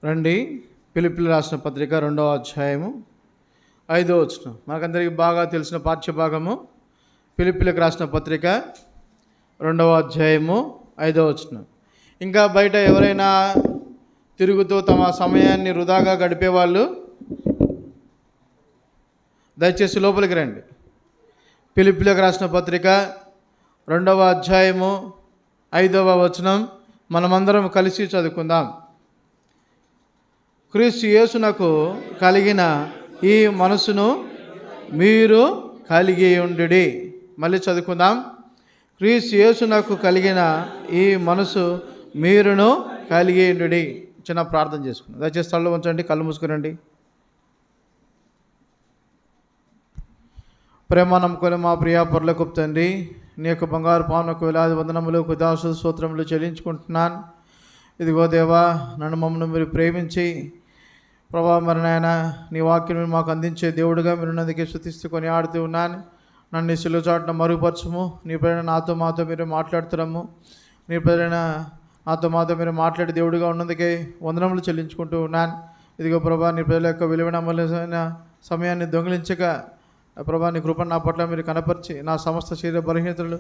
రండి, ఫిలిప్పీయులకు రాసిన పత్రిక 2వ అధ్యాయము 5వ వచనం. మనకందరికీ బాగా తెలిసిన పాఠ్యభాగము. ఫిలిప్పీయులకు రాసిన పత్రిక 2వ అధ్యాయము 5వ వచనం. ఇంకా బయట ఎవరైనా తిరుగుతూ తమ సమయాన్ని వృధాగా గడిపేవాళ్ళు దయచేసి లోపలికి రండి. ఫిలిప్పీయులకు రాసిన పత్రిక 2వ అధ్యాయము 5వ వచనం మనమందరం కలిసి చదువుకుందాం. క్రీస్తు యేసునకు కలిగిన ఈ మనసును మీరు కలిగి ఉండుడి. మళ్ళీ చదువుకుందాం. క్రీస్తు యేసునకు కలిగిన ఈ మనసు మీరును కలిగి ఉండుడి. చిన్న ప్రార్థన చేసుకుందాం. దయచేసి స్థలంలో ఉంచండి, కళ్ళు మూసుకురండి. ప్రేమ నమ్ముకొని మా ప్రియ పరలోకపు తండ్రి, నీ యొక్క బంగారు పావనకు వేలాది వందనములు, కృతజ్ఞతాస్తుతులు, స్తోత్రములు చెల్లించుకుంటున్నాను. ఇదిగో దేవా, నన్ను మమ్మల్ని మీరు ప్రేమించి ప్రభా మరి నాయన నీ వాక్యం మీరు మాకు అందించే దేవుడిగా మీరు ఉన్నందుకే స్తుతిస్తూ కొని ఆడుతూ ఉన్నాను. నన్ను నీ సిలువ చాటున మరుగుపరచము. నీ ప్రేరణ మాతో మీరు మాట్లాడుతున్నాము. నీ ప్రేరణ మాతో మీరు మాట్లాడే దేవుడిగా ఉన్నందుకే వందనములు చెల్లించుకుంటూ ఉన్నాను. ఇదిగో ప్రభా, నీ ప్రజల యొక్క విలువైన అమూల్యమైన సమయాన్ని దొంగిలించక ప్రభా నీ కృపను నా పట్ల మీరు కనపరిచి నా సమస్త శరీర బలహీనతలు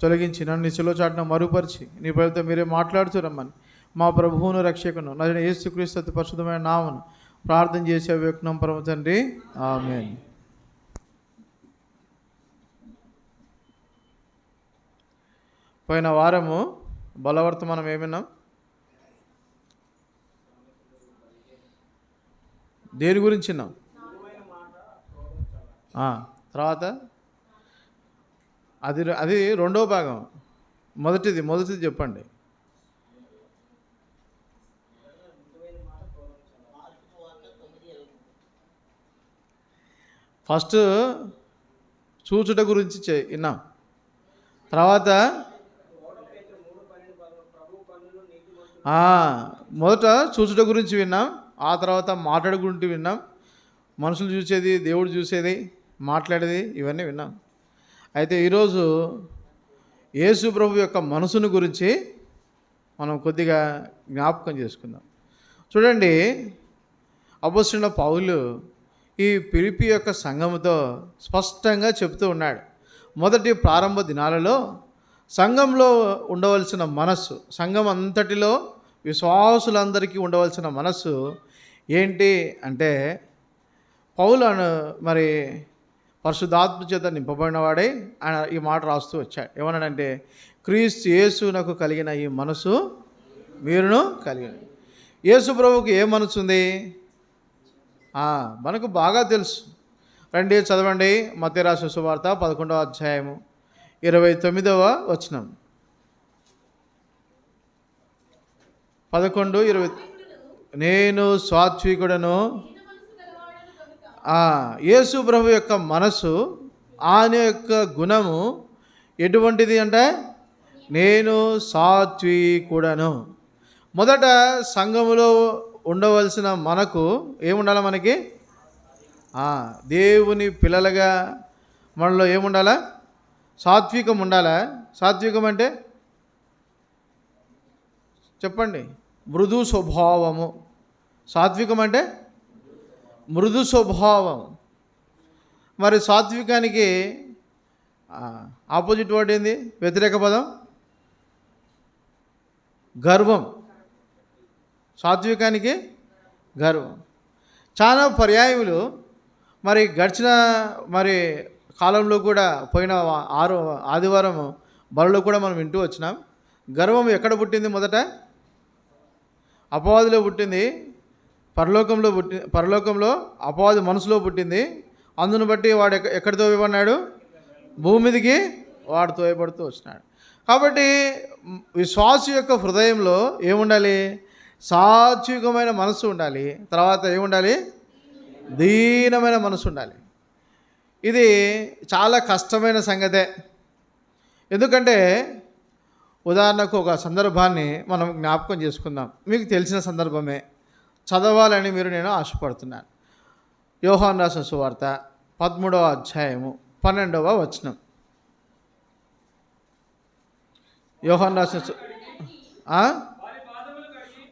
తొలగించి నన్ను నీ సిలువ చాటున మరుగుపరిచి నీ ప్రజలతో మీరే మాట్లాడుతురమ్మని మా ప్రభువును రక్షకును నజరేయుడైన యేసుక్రీస్తు అతి పరిశుద్ధమైన నామమున ప్రార్థన చేసే వ్యక్తం పరమ తండ్రి, ఆమేన్. పోయిన వారము బలవర్తమానం ఏమిన్నాం? దేని గురించి విన్నాం? తర్వాత అది రెండో భాగం. మొదటిది చెప్పండి. ఫస్ట్ చూచుట గురించి విన్నాం. తర్వాత మొదట చూచుట గురించి విన్నాం. ఆ తర్వాత మాట్లాడు గురించి విన్నాం. మనుషులు చూసేది, దేవుడు చూసేది, మాట్లాడేది, ఇవన్నీ విన్నాం. అయితే ఈరోజు యేసు ప్రభు యొక్క మనసును గురించి మనం కొద్దిగా జ్ఞాపకం చేసుకుందాం. చూడండి, అపోస్తలుడైన పౌలు ఈ ఫిలిప్పీ యొక్క సంఘముతో స్పష్టంగా చెప్తూ ఉన్నాడు. మొదటి ప్రారంభ దినాలలో సంఘంలో ఉండవలసిన మనస్సు, సంఘం అంతటిలో విశ్వాసులందరికీ ఉండవలసిన మనస్సు ఏంటి అంటే, పౌలు మరి పరిశుద్ధాత్మ చేత నింపబడినవాడే ఆయన ఈ మాట రాస్తూ వచ్చాడు. ఏమన్నాడంటే, క్రీస్తు యేసునకు కలిగిన ఈ మనసు మీరును కలిగిన. యేసు ప్రభువుకి ఏ మనసు ఉంది? మనకు బాగా తెలుసు. రండి చదవండి. మత్తయి రాసిన సువార్త 11వ అధ్యాయము 29వ వచనం. 11:20. నేను సాత్వికుడను. యేసు ప్రభు యొక్క మనసు, ఆయన యొక్క గుణము ఎటువంటిది అంటే, నేను సాత్వికుడను. మొదట సంఘములో ఉండవలసిన మనకు ఏముండాలి? మనకి దేవుని పిల్లలుగా మనలో ఏముండాలా? సాత్వికం ఉండాలా? సాత్వికం అంటే చెప్పండి. మృదు స్వభావము. సాత్వికం అంటే మృదు స్వభావం. మరి సాత్వికానికి ఆపోజిట్ వర్డ్ ఏంది? వ్యతిరేక పదం గర్వం. సాత్వికానికి గర్వం. చాలా పర్యాయములు మరి గడిచిన కాలంలో కూడా, పోయిన ఆదివారం బలలో కూడా మనం వింటూ వచ్చినాం. గర్వం ఎక్కడ పుట్టింది? మొదట అపవాదిలో పుట్టింది. పరలోకంలో అపవాది మనసులో పుట్టింది. అందును బట్టి వాడు ఎక్కడ తోయబడినాడు? భూమి మీదకి వాడు తోయబడుతూ వచ్చినాడు. కాబట్టి విశ్వాసు యొక్క హృదయంలో ఏముండాలి? సాత్వికమైన మనసు ఉండాలి. తర్వాత ఏముండాలి? దీనమైన మనసు ఉండాలి. ఇది చాలా కష్టమైన సంగతే. ఎందుకంటే ఉదాహరణకు ఒక సందర్భాన్ని మనం జ్ఞాపకం చేసుకుందాం. మీకు తెలిసిన సందర్భమే, చదవాలని నేను ఆశపడుతున్నాను. యోహాను రాసిన సువార్త 13వ అధ్యాయము 12వ వచనం. యోహాను రాసిన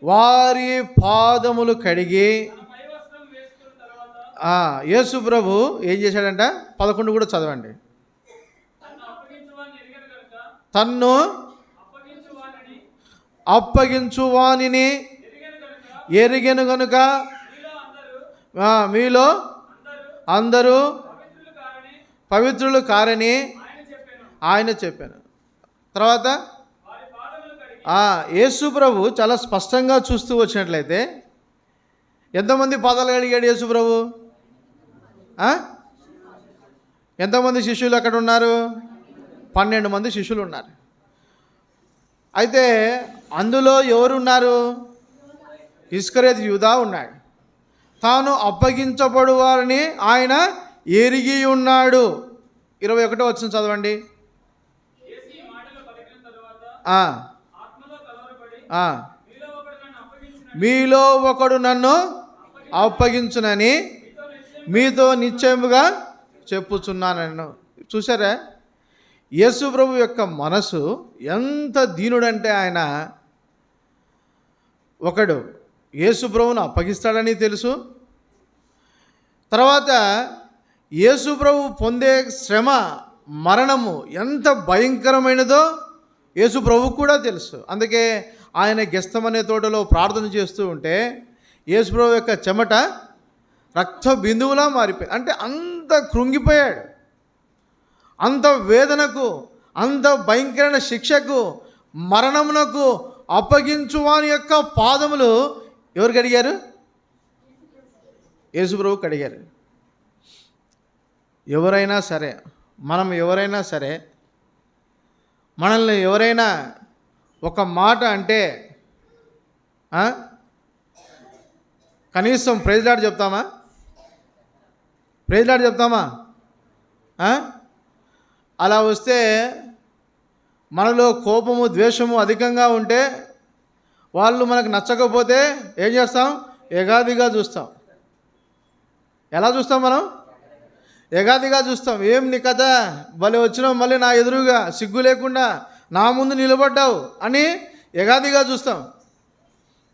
వారి పాదములు కడిగి యేసు ప్రభు ఏం చేశాడంట? 11 కూడా చదవండి. తన్ను అప్పగించు వానిని ఎరిగెను గనుక మీలో అందరూ పవిత్రులు కారని ఆయన చెప్పాను. తర్వాత యేసు ప్రభు చాలా స్పష్టంగా చూస్తూ వచ్చినట్లయితే ఎంతమంది పాదాలు కడిగాడు యేసు ప్రభు? ఎంతమంది శిష్యులు అక్కడ ఉన్నారు? 12 మంది శిష్యులు ఉన్నారు. అయితే అందులో ఎవరున్నారు? ఇస్కరియోతు యూదా ఉన్నాడు. తాను అప్పగించబడు వారిని ఆయన ఎరిగి ఉన్నాడు. 21వ వచనం చదవండి. మీలో ఒకడు నన్ను అప్పగించునని మీతో నిశ్చయముగా చెప్పుచున్నాను. చూసారా యేసు ప్రభు యొక్క మనసు ఎంత దీనుడంటే, ఆయన ఒకడు యేసు ప్రభువును అప్పగిస్తాడని తెలుసు. తర్వాత యేసు ప్రభు పొందే శ్రమ, మరణము ఎంత భయంకరమైనదో యేసు ప్రభువు కూడా తెలుసు. అందుకే ఆయన గెస్తమనే తోటలో ప్రార్థన చేస్తూ ఉంటే యేసు ప్రభు యొక్క చెమట రక్త బిందువులా మారిపోయింది. అంటే అంత కృంగిపోయాడు. అంత వేదనకు, అంత భయంకరమైన శిక్షకు, మరణమునకు అప్పగించు వాని యొక్క పాదములు ఎవరు కడిగారు? యేసు ప్రభు కడిగారు. ఎవరైనా సరే, మనం ఎవరైనా సరే, మనల్ని ఎవరైనా ఒక మాట అంటే కనీసం ప్రైజ్ లార్డ్ చెప్తామా? ప్రైజ్ లార్డ్ చెప్తామా? అలా వస్తే మనలో కోపము, ద్వేషము అధికంగా ఉంటే, వాళ్ళు మనకు నచ్చకపోతే ఏం చేస్తాం? ఎగాదిగా చూస్తాం. ఎలా చూస్తాం మనం? ఎగాదిగా చూస్తాం. ఏం నీ కథ, భలే వచ్చినావు, మళ్ళీ నా ఎదురుగా సిగ్గు లేకుండా నా ముందు నిలబడ్డావు అని ఎగాదిగా చూస్తాం.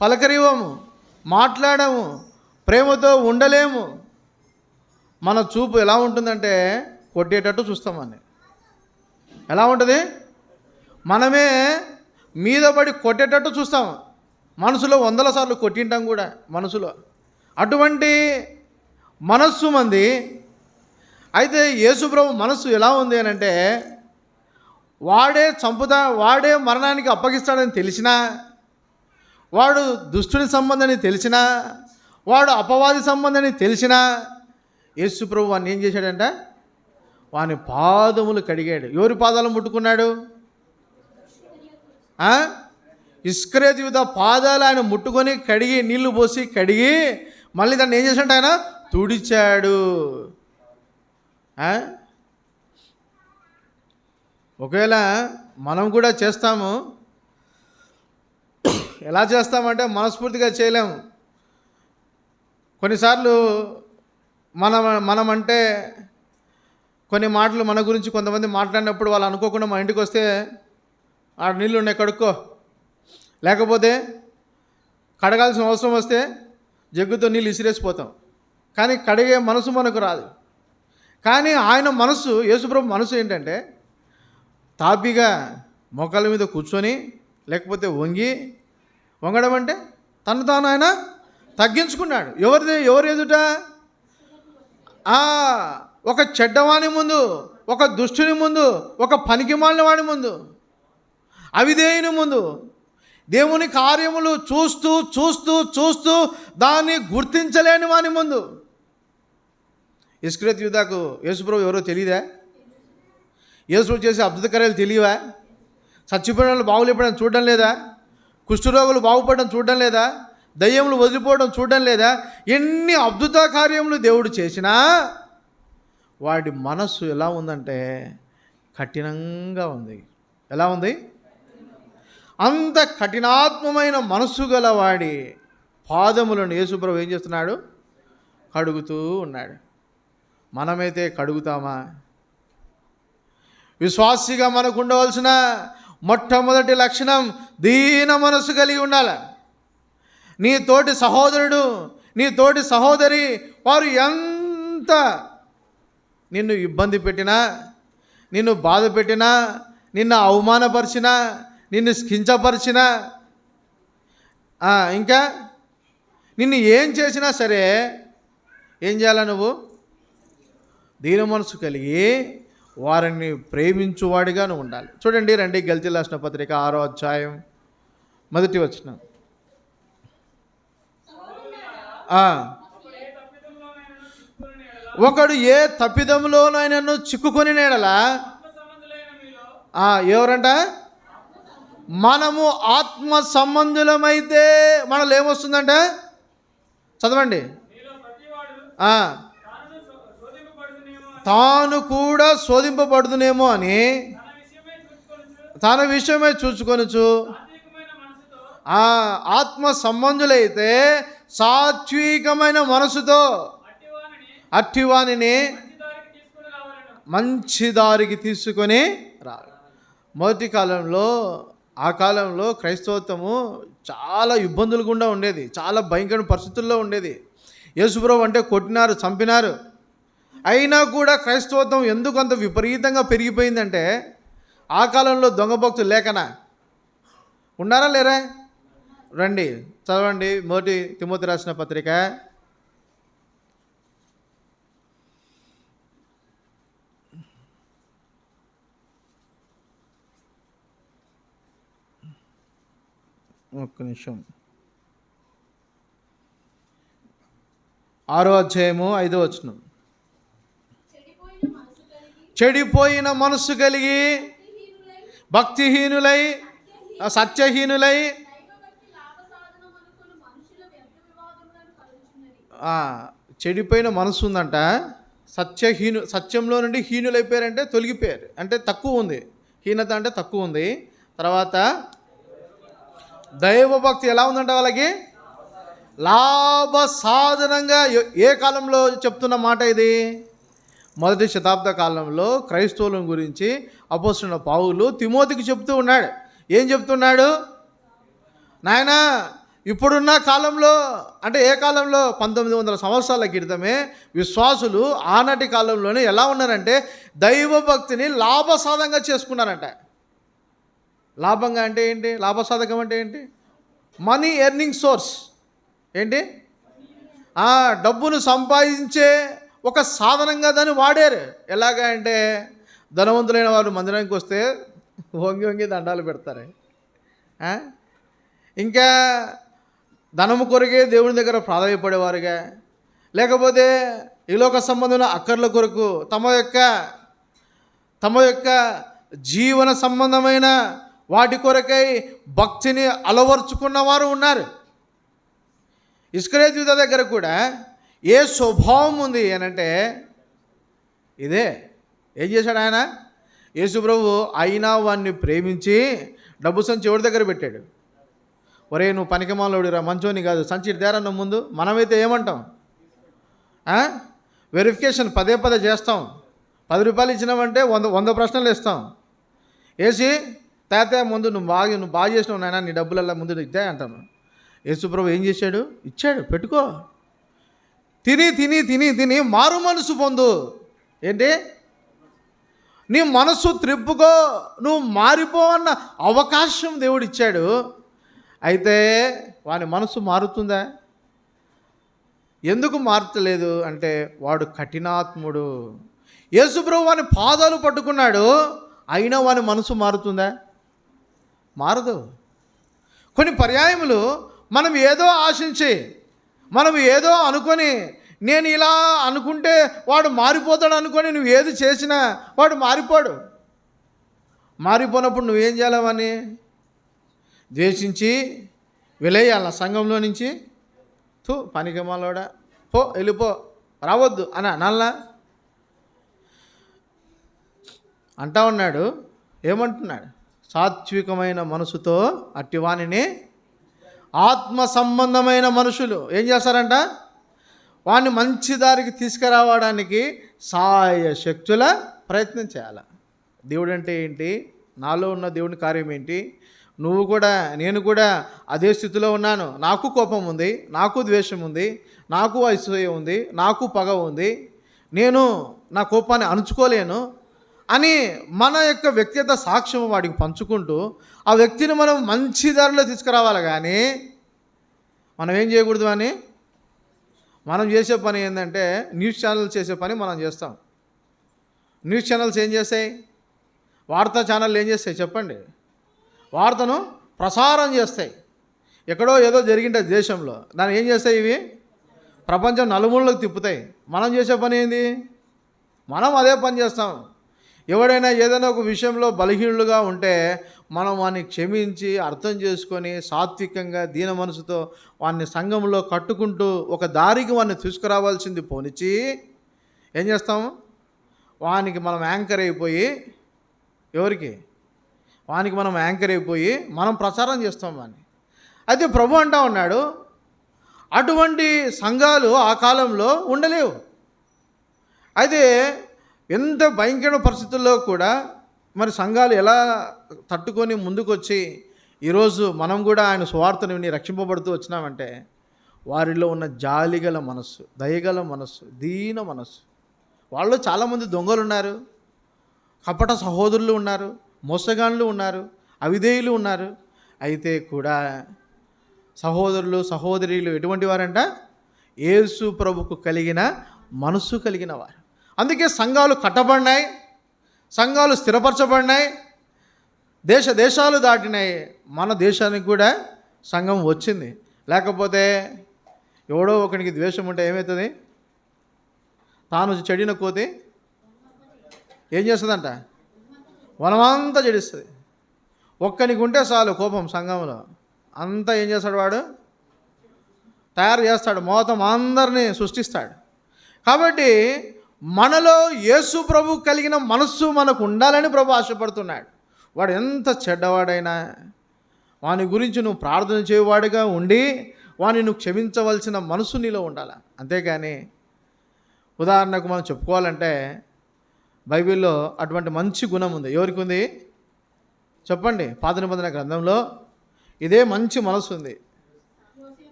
పలకరివ్వము, మాట్లాడము, ప్రేమతో ఉండలేము. మన చూపు ఎలా ఉంటుందంటే కొట్టేటట్టు చూస్తామని. ఎలా ఉంటుంది? మనమే మీద పడి కొట్టేటట్టు చూస్తాం. మనసులో 100 సార్లు కొట్టింటాం కూడా మనసులో. అటువంటి మనస్సు మంది. అయితే యేసు ప్రభు మనస్సు ఎలా ఉంది అని అంటే, వాడే మరణానికి అప్పగిస్తాడని తెలిసినా, వాడు దుష్టుని సంబంధని తెలిసినా, వాడు అపవాది సంబంధని తెలిసినా, యేసు ప్రభు వాడిని ఏం చేశాడంట? వాని పాదములు కడిగాడు. ఎవరి పాదాలు ముట్టుకున్నాడు? ఇస్కరియోతు యూదా పాదాలు ఆయన ముట్టుకొని కడిగి, నీళ్లు పోసి కడిగి, మళ్ళీ దాన్ని ఏం చేశాడు? ఆయన తుడిచాడు. ఒకవేళ మనం కూడా చేస్తాము. ఎలా చేస్తామంటే మనస్ఫూర్తిగా చేయలేము. కొన్నిసార్లు మనమంటే కొన్ని మాటలు మన గురించి కొంతమంది మాట్లాడినప్పుడు వాళ్ళు అనుకోకుండా మా ఇంటికి వస్తే, ఆ నీళ్ళు ఉన్నాయి కడుక్కో, లేకపోతే కడగాల్సిన అవసరం వస్తే జగ్గుతో నీళ్ళు ఇసిరేసిపోతాం. కానీ కడిగే మనసు మనకు రాదు. కానీ ఆయన మనసు, యేసుప్రభు మనసు ఏంటంటే, తాపిగా మోకాళ్ళ మీద కూర్చొని, లేకపోతే వంగడం అంటే తను తాను ఆయన తగ్గించుకున్నాడు. ఎవరు ఎదుట? ఒక చెడ్డవాని ముందు, ఒక దుష్టుని ముందు, ఒక పనికిమాలిన వాడి ముందు, అవిధేయుని ముందు, దేవుని కార్యములు చూస్తూ చూస్తూ చూస్తూ దాన్ని గుర్తించలేని వాని ముందు. ఇస్కరియోతు యూదాకు యేసుప్రభు ఎవరో తెలియదా? యేసుప్రభు చేసే అద్భుత కార్యాలు తెలియవా? చచ్చిపోయిన వాళ్ళు బాగులేపడం చూడడం లేదా? కుష్ఠరోగులు బాగుపడడం చూడడం లేదా? దయ్యములు వదిలిపోవడం చూడడం లేదా? ఎన్ని అద్భుత కార్యములు దేవుడు చేసినా వాడి మనస్సు ఎలా ఉందంటే కఠినంగా ఉంది. ఎలా ఉంది? అంత కఠినాత్మమైన మనస్సు గల వాడి పాదములను యేసుప్రభు ఏం చేస్తున్నాడు? కడుగుతూ ఉన్నాడు. మనమైతే కడుగుతామా? విశ్వాసిగా మనకు ఉండవలసిన మొట్టమొదటి లక్షణం దీన మనస్సు కలిగి ఉండాలి. నీ తోటి సహోదరుడు, నీ తోటి సహోదరి వారు ఎంత నిన్ను ఇబ్బంది పెట్టినా, నిన్ను బాధ పెట్టినా, నిన్ను అవమానపరిచినా, నిన్ను కించపరిచినా, ఇంకా నిన్ను ఏం చేసినా సరే ఏం చేయాలా? నువ్వు దీన మనసు కలిగి వారిని ప్రేమించువాడిగా నువ్వు ఉండాలి. చూడండి, రండి, గల్తీ రాసిన పత్రిక 6వ అధ్యాయం 1వ వచనం. ఒకడు ఏ తప్పిదంలోనైనా చిక్కుకొని నేడలా ఎవరంట? మనము ఆత్మ సంబంధులమైతే మనలో ఏమొస్తుందంట? చదవండి. తాను కూడా శోధింపబడుదునేమో అని తన విషయమే చూసుకొనుచు ఆత్మ సంబంధులైతే సాత్వికమైన మనసుతో అట్టివానిని మంచి దారికి తీసుకొని రావాలి. మొదటి కాలంలో, ఆ కాలంలో క్రైస్తవత్వము చాలా ఇబ్బందులు గుండా ఉండేది, చాలా భయంకర పరిస్థితుల్లో ఉండేది. యేసుప్రభు అంటే కొట్టినారు, చంపినారు. అయినా కూడా క్రైస్తవత్వం ఎందుకు అంత విపరీతంగా పెరిగిపోయిందంటే ఆ కాలంలో దొంగ భక్తులు లేకనా? ఉన్నారా లేరా? రండి, చదవండి. 1 తిమోతి రాసిన పత్రిక 6వ అధ్యాయము 5వ వచనం. చెడిపోయిన మనసు కలిగి భక్తిహీనులై సత్యహీనులై చెడిపోయిన మనసు ఉందంట. సత్యంలో నుండి హీనులైపోయారంటే తొలగిపోయారు, అంటే తక్కువ ఉంది. హీనత అంటే తక్కువ ఉంది. తర్వాత దైవభక్తి ఎలా ఉందంట వాళ్ళకి? లాభ సాధనంగా. ఏ కాలంలో చెప్తున్న మాట ఇది? మొదటి శతాబ్ద కాలంలో క్రైస్తవుల గురించి అపోస్తలుడైన పౌలు తిమోతికి చెప్తూ ఉన్నాడు. ఏం చెప్తున్నాడు? నాయనా, ఇప్పుడున్న కాలంలో, అంటే ఏ కాలంలో? 1900 సంవత్సరాల క్రితమే విశ్వాసులు ఆనాటి కాలంలోనే ఎలా ఉన్నారంటే దైవభక్తిని లాభసాధంగా చేసుకున్నారంట. లాభంగా అంటే ఏంటి? లాభసాధకం అంటే ఏంటి? Money earning source. ఏంటి? డబ్బును సంపాదించే ఒక సాధనంగా దాన్ని వాడారు. ఎలాగా అంటే ధనవంతులైన వారు మందిరానికి వస్తే వంగి వంగి దండాలు పెడతారు. ఇంకా ధనము కొరకే దేవుని దగ్గర ప్రాధాన్యపడేవారుగా, లేకపోతే ఈ లోక సంబంధమైన అక్కర్ల కొరకు తమ యొక్క జీవన సంబంధమైన వాటి కొరకై భక్తిని అలవర్చుకున్న వారు ఉన్నారు. ఇస్కరియోతు యూదా దగ్గర కూడా ఏ స్వభావం ఉంది అనంటే ఇదే. ఏం చేశాడు ఆయన? యేసుప్రభు అయినా వాడిని ప్రేమించి డబ్బు సంచి ఎవరి దగ్గర పెట్టాడు? ఒరే, నువ్వు పనికిమాలోడిరా, మంచోని కాదు, సంచి దేరన్న ముందు. మనమైతే ఏమంటాం? వెరిఫికేషన్ పదే చేస్తాం. 10 రూపాయలు ఇచ్చినామంటే 100 ప్రశ్నలు ఇస్తాం. వేసి తాతయ్య ముందు నువ్వు బాగా చేసినావు నాయన, నీ డబ్బులల్లా ముందు ఇద్దా అంటాను. యేసుప్రభు ఏం చేశాడు? ఇచ్చాడు, పెట్టుకో. తిని మారు మనసు పొందు. ఏంటి? నీ మనసు త్రిప్పుకో, నువ్వు మారిపో అన్న అవకాశం దేవుడు ఇచ్చాడు. అయితే వాని మనసు మారుతుందా? ఎందుకు మారట్లేదు అంటే వాడు కఠినాత్ముడు. యేసుప్రభు వాని పాదాలు పట్టుకున్నాడు, అయినా వాని మనసు మారుతుందా? మారదు. కొన్ని పర్యాయములు మనం ఏదో ఆశించి, మనం ఏదో అనుకొని, నేను ఇలా అనుకుంటే వాడు మారిపోతాడు అనుకొని నువ్వు ఏది చేసినా వాడు మారిపోడు. మారిపోయినప్పుడు నువ్వేం చేయాలని? ద్వేషించి వెలేయాల సంఘంలో నుంచి. పనికిమాలోడా, పో, వెళ్ళిపో, రావద్దు అని అనాలా? అంటా ఉన్నాడు. ఏమంటున్నాడు? సాత్వికమైన మనసుతో అట్టివానిని ఆత్మ సంబంధమైన మనుషులు ఏం చేస్తారంట? వాడిని మంచి దారికి తీసుకురావడానికి సాయ శక్తుల ప్రయత్నం చేయాలి. దేవుడు అంటే ఏంటి? నాలో ఉన్న దేవుని కార్యం ఏంటి? నువ్వు కూడా నేను కూడా అదే స్థితిలో ఉన్నాను. నాకు కోపం ఉంది, నాకు ద్వేషం ఉంది, నాకు అసూయ ఉంది, నాకు పగ ఉంది, నేను నా కోపాన్ని అణుచుకోలేను అని మన యొక్క వ్యక్తిగత సాక్ష్యం వాడికి పంచుకుంటూ ఆ వ్యక్తిని మనం మంచి దారిలో తీసుకురావాలి. కానీ మనం ఏం చేయకూడదు అని, మనం చేసే పని ఏంటంటే న్యూస్ ఛానల్స్ చేసే పని మనం చేస్తాం. న్యూస్ ఛానల్స్ ఏం చేస్తాయి? వార్తా ఛానళ్ళు ఏం చేస్తాయి చెప్పండి? వార్తను ప్రసారం చేస్తాయి. ఎక్కడో ఏదో జరిగింటే దేశంలో దాన్ని ఏం చేస్తాయి? ఇవి ప్రపంచం నలుమూలలకు తిప్పుతాయి. మనం చేసే పని ఏంది? మనం అదే పని చేస్తాం. ఎవడైనా ఏదైనా ఒక విషయంలో బలహీనులుగా ఉంటే మనం వాడిని క్షమించి అర్థం చేసుకొని సాత్వికంగా దీన మనసుతో వాడిని సంఘంలో కట్టుకుంటూ ఒక దారికి వాడిని తీసుకురావాల్సింది పోనిచ్చి ఏం చేస్తాము? వానికి మనం యాంకర్ అయిపోయి, ఎవరికి? వానికి మనం యాంకర్ అయిపోయి మనం ప్రచారం చేస్తాం వాడిని. అయితే ప్రభు అంటా ఉన్నాడు, అటువంటి సంఘాలు ఆ కాలంలో ఉండలేవు. అయితే ఎంత భయంకర పరిస్థితుల్లో కూడా మరి సంఘాలు ఎలా తట్టుకొని ముందుకొచ్చి ఈరోజు మనం కూడా ఆయన సువార్తను విని రక్షింపబడుతూ వచ్చినామంటే వారిలో ఉన్న జాలిగల మనస్సు, దయగల మనస్సు, దీన మనస్సు. వాళ్ళు చాలామంది దొంగలు ఉన్నారు, కపట సహోదరులు ఉన్నారు, మోసగాళ్ళు ఉన్నారు, అవిధేయులు ఉన్నారు. అయితే కూడా సహోదరులు సహోదరులు ఎటువంటి వారంట? యేసు ప్రభుకు కలిగిన మనస్సు కలిగిన వారు. అందుకే సంఘాలు కట్టబడినాయి, సంఘాలు స్థిరపరచబడినాయి, దేశాలు దాటినాయి. మన దేశానికి కూడా సంఘం వచ్చింది. లేకపోతే ఎవడో ఒకరికి ద్వేషం ఉంటే ఏమవుతుంది? తాను చెడిన కోతి ఏం చేస్తుందంట? వనమంతా చెడిస్తుంది. ఒక్కనికి ఉంటే చాలు కోపం సంఘంలో, అంతా ఏం చేస్తాడు? వాడు తయారు చేస్తాడు, మొత్తం అందరినీ సృష్టిస్తాడు. కాబట్టి మనలో యేసు ప్రభు కలిగిన మనస్సు మనకు ఉండాలని ప్రభు ఆశపడుతున్నాడు. వాడు ఎంత చెడ్డవాడైనా వాని గురించి నువ్వు ప్రార్థన చేయవాడిగా ఉండి వాని నువ్వు క్షమించవలసిన మనసు నీలో ఉండాలి. అంతేగాని ఉదాహరణకు మనం చెప్పుకోవాలంటే బైబిల్లో అటువంటి మంచి గుణం ఉంది. ఎవరికి ఉంది చెప్పండి? పాత నిబంధన గ్రంథంలో ఇదే మంచి మనసు ఉంది.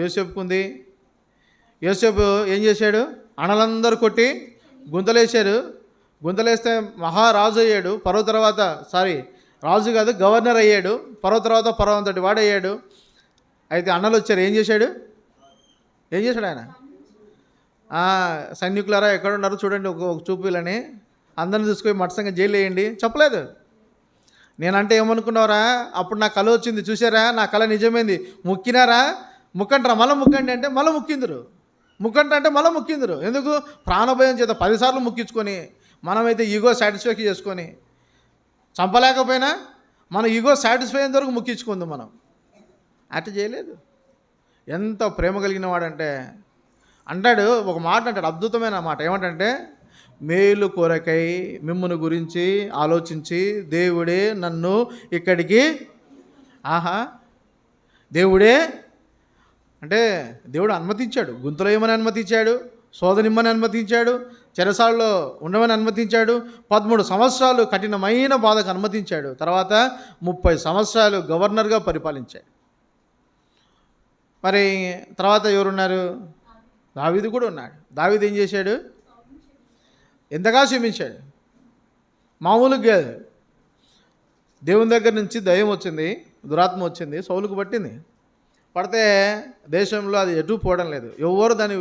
యోసేపుకు ఉంది. యోసేపు ఏం చేశాడు? అణలందరూ కొట్టి గుంతలేశారు. గుంతలేస్తే మహారాజు అయ్యాడు. రాజు కాదు, గవర్నర్ అయ్యాడు. తర్వాత పర్వంతటి వాడయ్యాడు. అయితే అన్నలు వచ్చారు. ఏం చేశాడు ఆయన? సైనికులారా ఎక్కడున్నారు చూడండి, ఒక చూపులని అందరిని తీసుకొని మట్సంగా జైలు వేయండి చెప్పలేదు. నేనంటే ఏమనుకున్నారా? అప్పుడు నా కళ వచ్చింది చూసారా, నా కళ నిజమైంది, మొక్కినారా? ముక్కంటారా? మళ్ళీ ముక్కండి అంటే మళ్ళీ ముక్కిందరు. ముక్కంటే మళ్ళీ ముక్కిందరు. ఎందుకు? ప్రాణభయం చేత 10 సార్లు ముక్కించుకొని మనమైతే ఈగో సాటిస్ఫై చేసుకొని చంపలేకపోయినా మన ఈగో సాటిస్ఫై అయ్యేంత వరకు ముక్కించుకుంది. మనం అట్లా చేయలేదు. ఎంత ప్రేమ కలిగిన వాడంటే అంటాడు, ఒక మాట అంటాడు, అద్భుతమైన మాట. ఏమంటే, మేలు కొరకై మిమ్మును గురించి ఆలోచించి దేవుడే నన్ను ఇక్కడికి దేవుడే అంటే దేవుడు అనుమతించాడు. గుంతలో ఏమని అనుమతించాడు, శోధనిమ్మని అనుమతించాడు, చెరసాలలో ఉండమని అనుమతించాడు, 13 సంవత్సరాలు కఠినమైన బాధకు అనుమతించాడు. తర్వాత 30 సంవత్సరాలు గవర్నర్గా పరిపాలించాడు. మరి తర్వాత ఎవరున్నారు? దావీదు కూడా ఉన్నాడు. దావీదు ఏం చేశాడు? ఎంతగా క్షమించాడు. మామూలుగా కాదు. దేవుని దగ్గర నుంచి దయ్యం వచ్చింది, దురాత్మ వచ్చింది, సౌలుకు పట్టింది. పడితే దేశంలో అది ఎటు పోవడం లేదు. ఎవరు దాన్ని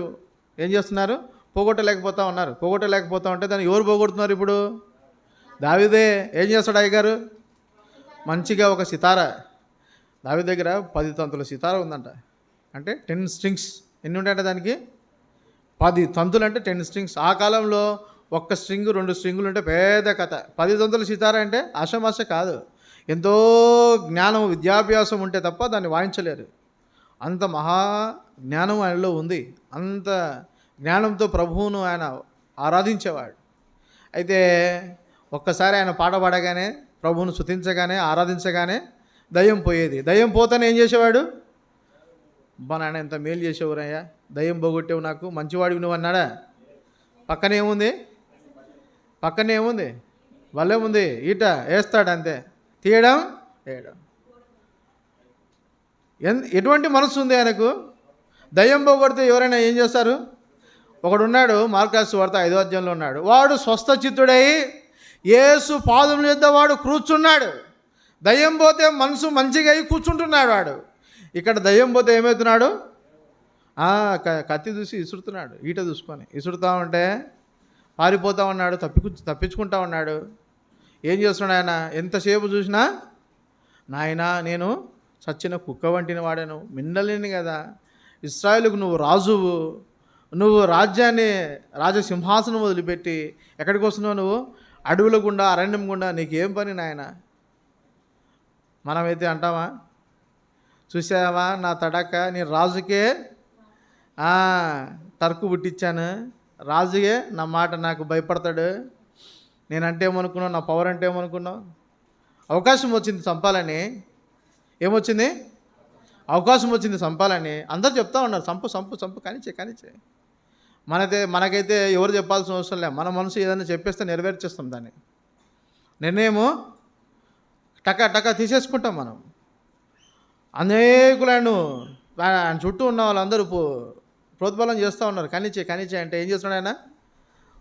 ఏం చేస్తున్నారు? పోగొట్టలేకపోతా ఉన్నారు. పోగొట్టలేకపోతా ఉంటే దాన్ని ఎవరు పోగొడుతున్నారు? ఇప్పుడు దావీదే. ఏం చేస్తాడు అయ్యగారు? మంచిగా ఒక సితారా, దావీదు దగ్గర 10 తంతుల సితారా ఉందంట. అంటే 10 స్ట్రింగ్స్. ఎన్ని ఉంటాయంటే దానికి? 10 తంతులు అంటే 10 స్ట్రింగ్స్. ఆ కాలంలో 1 స్ట్రింగ్ 2 స్ట్రింగులు ఉంటే పెద్ద కథ. 10 తంతుల సితారా అంటే ఆషామాష కాదు. ఎంతో జ్ఞానం విద్యాభ్యాసం ఉంటే తప్ప దాన్ని వాయించలేరు. అంత మహా జ్ఞానం ఆయనలో ఉంది. అంత జ్ఞానంతో ప్రభువును ఆయన ఆరాధించేవాడు. అయితే ఒక్కసారి ఆయన పాట పాడగానే, ప్రభువును స్తుతించగానే, ఆరాధించగానే దయ్యం పోయేది. దయ్యం పోతానే ఏం చేసేవాడు? నాయన ఎంత మేలు చేసేవారయ్యా, దయ్యం పోగొట్టేవు, నాకు మంచివాడివి నువ్వు అన్నాడా? పక్కనే ఏముంది? భలే ఉంది, ఈట వేస్తాడు అంతే. తీయడం వేయడం. ఎటువంటి మనసు ఉంది ఆయనకు? దయ్యం పోగొడితే ఎవరైనా ఏం చేస్తారు? ఒకడున్నాడు, మార్కు రాసిన సువార్త 5వ అధ్యాయంలో ఉన్నాడు. వాడు స్వస్థ చిత్తుడై యేసు పాదముల యొద్ద వాడు కూర్చున్నాడు. దయ్యం పోతే మనసు మంచిగా అయి కూర్చుంటున్నాడు వాడు. ఇక్కడ దయ్యం పోతే ఏమవుతున్నాడు? కత్తి చూసి ఇసురుతున్నాడు, ఈట చూసుకొని ఇసురుతూ ఉంటే పారిపోతూ ఉన్నాడు, తప్పించుకుంటా ఉన్నాడు. ఏం చేస్తున్నాడు ఆయన? ఎంతసేపు చూసినా, నాయనా నేను చచ్చిన కుక్క వంటిని వాడాను, మిన్నలేని కదా, ఇశ్రాయేలుకు నువ్వు రాజువు, నువ్వు రాజసింహాసనం వదిలిపెట్టి ఎక్కడికి వస్తున్నావు? నువ్వు అడవుల గుండా, అరణ్యం గుండా, నీకేం పని నాయన? మనమైతే అంటావా? చూసావా నా తడక, నేను రాజుకే టర్కు పుట్టించాను, రాజుగే నా మాట నాకు భయపడతాడు, నేనంటే ఏమనుకున్నావు, నా పవర్ అంటే ఏమనుకున్నావు? అవకాశం వచ్చింది చంపాలని. ఏమొచ్చింది? అవకాశం వచ్చింది చంపాలని. అందరూ చెప్తా ఉన్నారు, చంపు చంపు చంపు, కానిచ్చే. మనకైతే ఎవరు చెప్పాల్సిన అవసరం లేదు. మన మనసు ఏదైనా చెప్పేస్తే నెరవేర్చేస్తాం దాన్ని. నిర్ణయము టక తీసేసుకుంటాం మనం. అనేకులను ఆయన చుట్టూ ఉన్న వాళ్ళందరూ ప్రోద్బలం చేస్తూ ఉన్నారు, కానిచ్చే అంటే ఏం చేస్తున్నాడు ఆయన?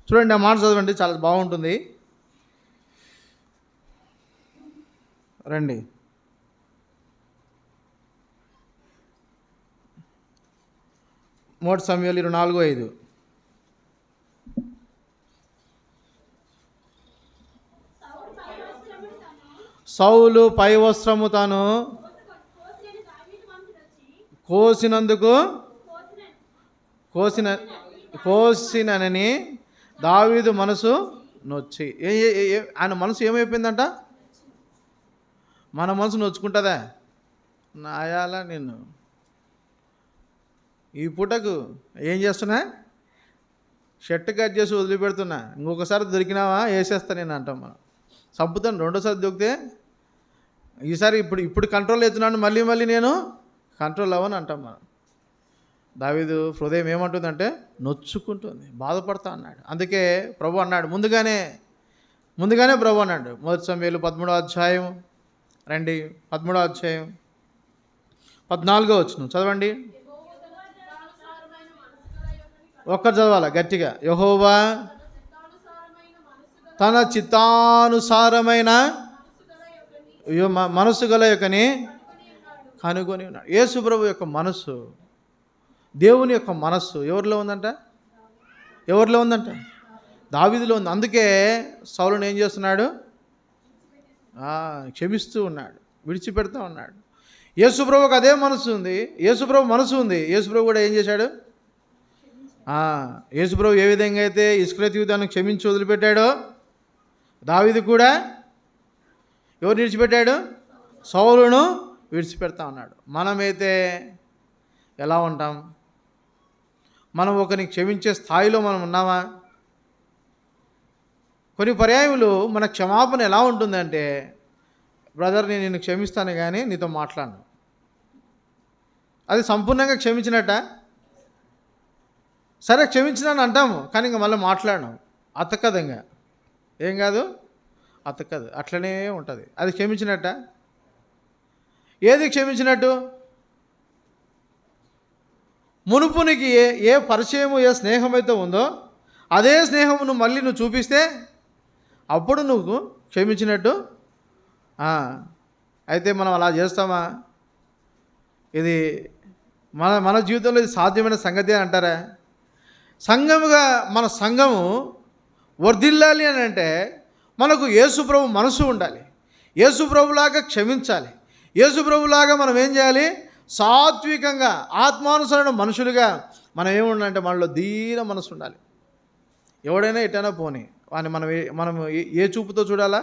చూడండి, ఆ మాట చదవండి, చాలా బాగుంటుంది. రండి, మొదటి సమూయేలు 24:5. సౌలు పై వస్త్రము తాను కోసినని దావీదు మనసు నొచ్చి. ఆయన మనసు ఏమైపోయిందంట? మన మనసు నొచ్చుకుంటుందా? నాయాల నిన్ను ఈ పూటకు ఏం చేస్తున్నా? షర్ట్ కట్ చేసి వదిలిపెడుతున్నా, ఇంకొకసారి దొరికినావా వేసేస్తా నేను అంటాం మనం. చంపుతాను, రెండోసారి దొరికితే ఈసారి ఇప్పుడు కంట్రోల్ అవుతున్నాను, మళ్ళీ నేను కంట్రోల్ అవ్వని అంటాం మనం. దావీదు హృదయం ఏమంటుందంటే నొచ్చుకుంటుంది, బాధపడతా అన్నాడు. అందుకే ప్రభు అన్నాడు, ముందుగానే ప్రభు అన్నాడు. మొదటి సమూయేలు 13వ అధ్యాయం రండి, 13వ అధ్యాయం 14వ వచనం చదవండి. ఒక్కరు చదవాలా గట్టిగా. యెహోవా తన చిత్తానుసారమైన మనసు గల యొక్కని కనుగొని ఉన్నాడు. యేసు ప్రభు యొక్క మనస్సు, దేవుని యొక్క మనస్సు ఎవరిలో ఉందంట? దావీదులో ఉంది. అందుకే సౌలును ఏం చేస్తున్నాడు? క్షమిస్తూ ఉన్నాడు, విడిచిపెడతా ఉన్నాడు. యేసు ప్రభువుకు అదే మనసు ఉంది, యేసు ప్రభు మనసు ఉంది. యేసు ప్రభు కూడా ఏం చేశాడు? యేసు ప్రభు ఏ విధంగా అయితే ఇస్కరియోతు యూదాను క్షమించి వదిలిపెట్టాడో, దావీదు కూడా ఎవరు విడిచిపెట్టాడు? సౌలును విడిచిపెడతా ఉన్నాడు. మనమైతే ఎలా ఉంటాం? మనం ఒకరిని క్షమించే స్థాయిలో మనం ఉన్నామా? కొన్ని పర్యాయములు మన క్షమాపణ ఎలా ఉంటుందంటే, బ్రదర్ నేను నిన్ను క్షమిస్తాను కానీ నీతో మాట్లాడను. అది సంపూర్ణంగా క్షమించినట్ట? సరే క్షమించినాను అంటాము, కానీ ఇంకా మళ్ళీ మాట్లాడను. అతకదంగా ఏం కాదు, అతకదు, అట్లనే ఉంటుంది. అది క్షమించినట్ట? ఏది క్షమించినట్టు? మునుపునికి ఏ పరిచయము, ఏ స్నేహం అయితే ఉందో అదే స్నేహమును మళ్ళీ నువ్వు చూపిస్తే అప్పుడు నువ్వు క్షమించినట్టు. అయితే మనం అలా చేస్తామా? ఇది మన జీవితంలో ఇది సాధ్యమైన సంగతి అంటారా? సంఘముగా మన సంఘము వర్ధిల్లాలి అని అంటే మనకు యేసుప్రభు మనసు ఉండాలి, యేసుప్రభులాగా క్షమించాలి. యేసుప్రభులాగా మనం ఏం చేయాలి? సాత్వికంగా ఆత్మానుసరణ మనుషులుగా మనం ఏముండాలంటే మనలో దీన మనసు ఉండాలి. ఎవడైనా ఎటైనా పోనీ వాని మనం ఏ చూపుతో చూడాలా?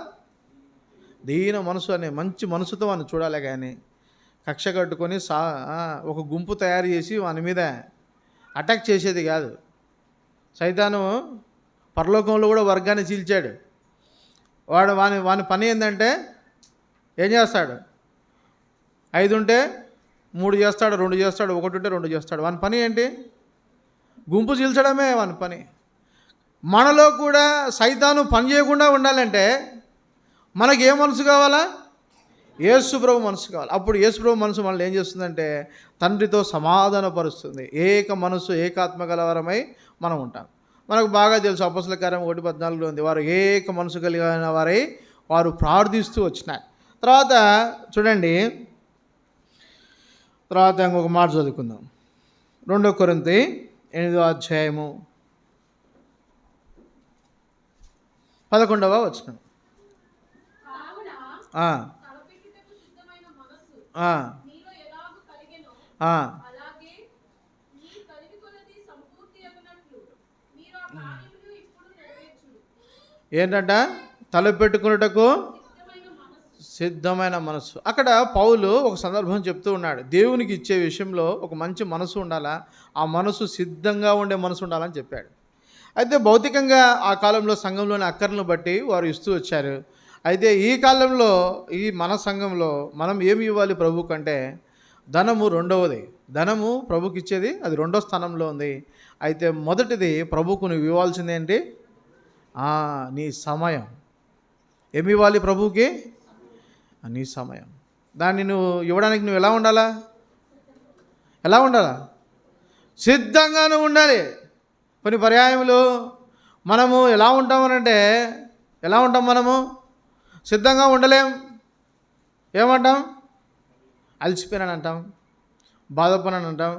దీన మనసు అనే మంచి మనసుతో వాడిని చూడాలి. కానీ కక్ష కట్టుకొని ఒక గుంపు తయారు చేసి వాని మీద అటాక్ చేసేది కాదు. సైతాను పరలోకంలో కూడా వర్గాన్ని చీల్చాడు. వాని పని ఏంటంటే ఏం చేస్తాడు? 5 ఉంటే 3 చేస్తాడు, 2 చేస్తాడు, 1 ఉంటే 2 చేస్తాడు. వాని పని ఏంటి? గుంపు చీల్చడమే వాని పని. మనలో కూడా సైతాను పని చేయకుండా ఉండాలంటే మనకి ఏ మనసు కావాలా? యేసుప్రభు మనసు కావాలి. అప్పుడు యేసుప్రభు మనసు మనల్ని ఏం చేస్తుందంటే తండ్రితో సమాధానపరుస్తుంది. ఏక మనసు ఏకాత్మ గలవరమై మనం ఉంటాం. మనకు బాగా తెలుసు అపొస్తలుల కార్యం 1:14 ఉంది. వారు ఏక మనసు కలిగిన వారై వారు ప్రార్థిస్తూ వచ్చినారు. తర్వాత చూడండి, తర్వాత ఇంకొక మాట చదువుకుందాం. 2 కొరింథీ 8:11. ఏంటంట? తలపెట్టుకున్నటకు సిద్ధమైన మనసు. అక్కడ పౌలు ఒక సందర్భం చెప్తూ ఉన్నాడు, దేవునికి ఇచ్చే విషయంలో ఒక మంచి మనసు ఉండాలా, ఆ మనసు సిద్ధంగా ఉండే మనసు ఉండాలని చెప్పాడు. అయితే భౌతికంగా ఆ కాలంలో సంఘంలోని అక్కర్లను బట్టి వారు ఇస్తూ వచ్చారు. అయితే ఈ కాలంలో ఈ మన సంఘంలో మనం ఏమి ఇవ్వాలి ప్రభు కంటే ధనము రెండవది. ధనము ప్రభుకి ఇచ్చేది అది 2వ స్థానంలో ఉంది. అయితే మొదటిది ప్రభుకు నువ్వు ఇవ్వాల్సింది ఏంటి? నీ సమయం. ఏమి ఇవ్వాలి ప్రభుకి? నీ సమయం. దాన్ని నువ్వు ఇవ్వడానికి నువ్వు ఎలా ఉండాలా? సిద్ధంగా నువ్వు ఉండాలి. కొన్ని పర్యాయములు మనము ఎలా ఉంటామనంటే మనము సిద్ధంగా ఉండలేం. ఏమంటాం? అలసిపోయానని అంటాం, బాధపడినాను అంటాం,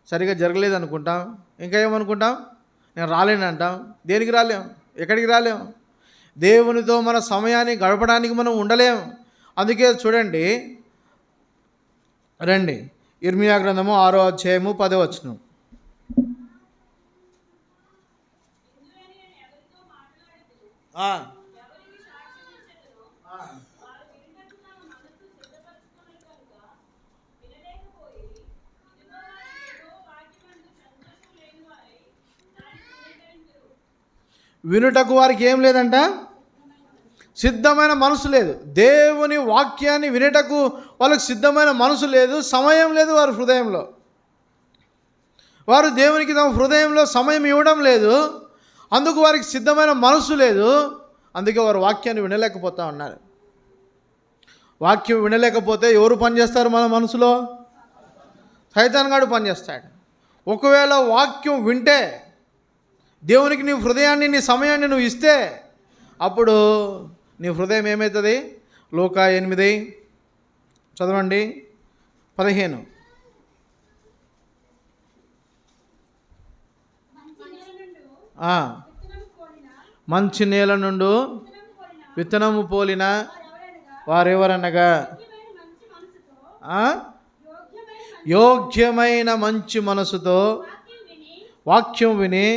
సరిగా జరగలేదు అనుకుంటాం, ఇంకా ఏమనుకుంటాం? నేను రాలేను అంటాం. దేనికి రాలేం? ఎక్కడికి రాలేం? దేవునితో మన సమయాన్ని గడపడానికి మనం ఉండలేం. అందుకే చూడండి, రండి ఇర్మియా గ్రంథము 6:10. వినుటకు వారికి ఏం లేదంట? సిద్ధమైన మనసు లేదు. దేవుని వాక్యాన్ని వినేటకు వాళ్ళకి సిద్ధమైన మనసు లేదు, సమయం లేదు వారి హృదయంలో. వారు దేవునికి తమ హృదయంలో సమయం ఇవ్వడం లేదు, అందుకు వారికి సిద్ధమైన మనసు లేదు. అందుకే వారు వాక్యాన్ని వినలేకపోతూ ఉన్నారు. వాక్యం వినలేకపోతే ఎవరు పనిచేస్తారు? మన మనసులో సైతాన్ గాడు పనిచేస్తాడు. ఒకవేళ వాక్యం వింటే, దేవునికి నీ హృదయాన్ని నీ సమయాన్ని నువ్వు ఇస్తే, అప్పుడు నీ హృదయం ఏమవుతుంది? లూకా 8 చదవండి 15. మంచి నేల నుండి విత్తనము పోలిన వారెవరనగా యోగ్యమైన మంచి మనసుతో వాక్యం విని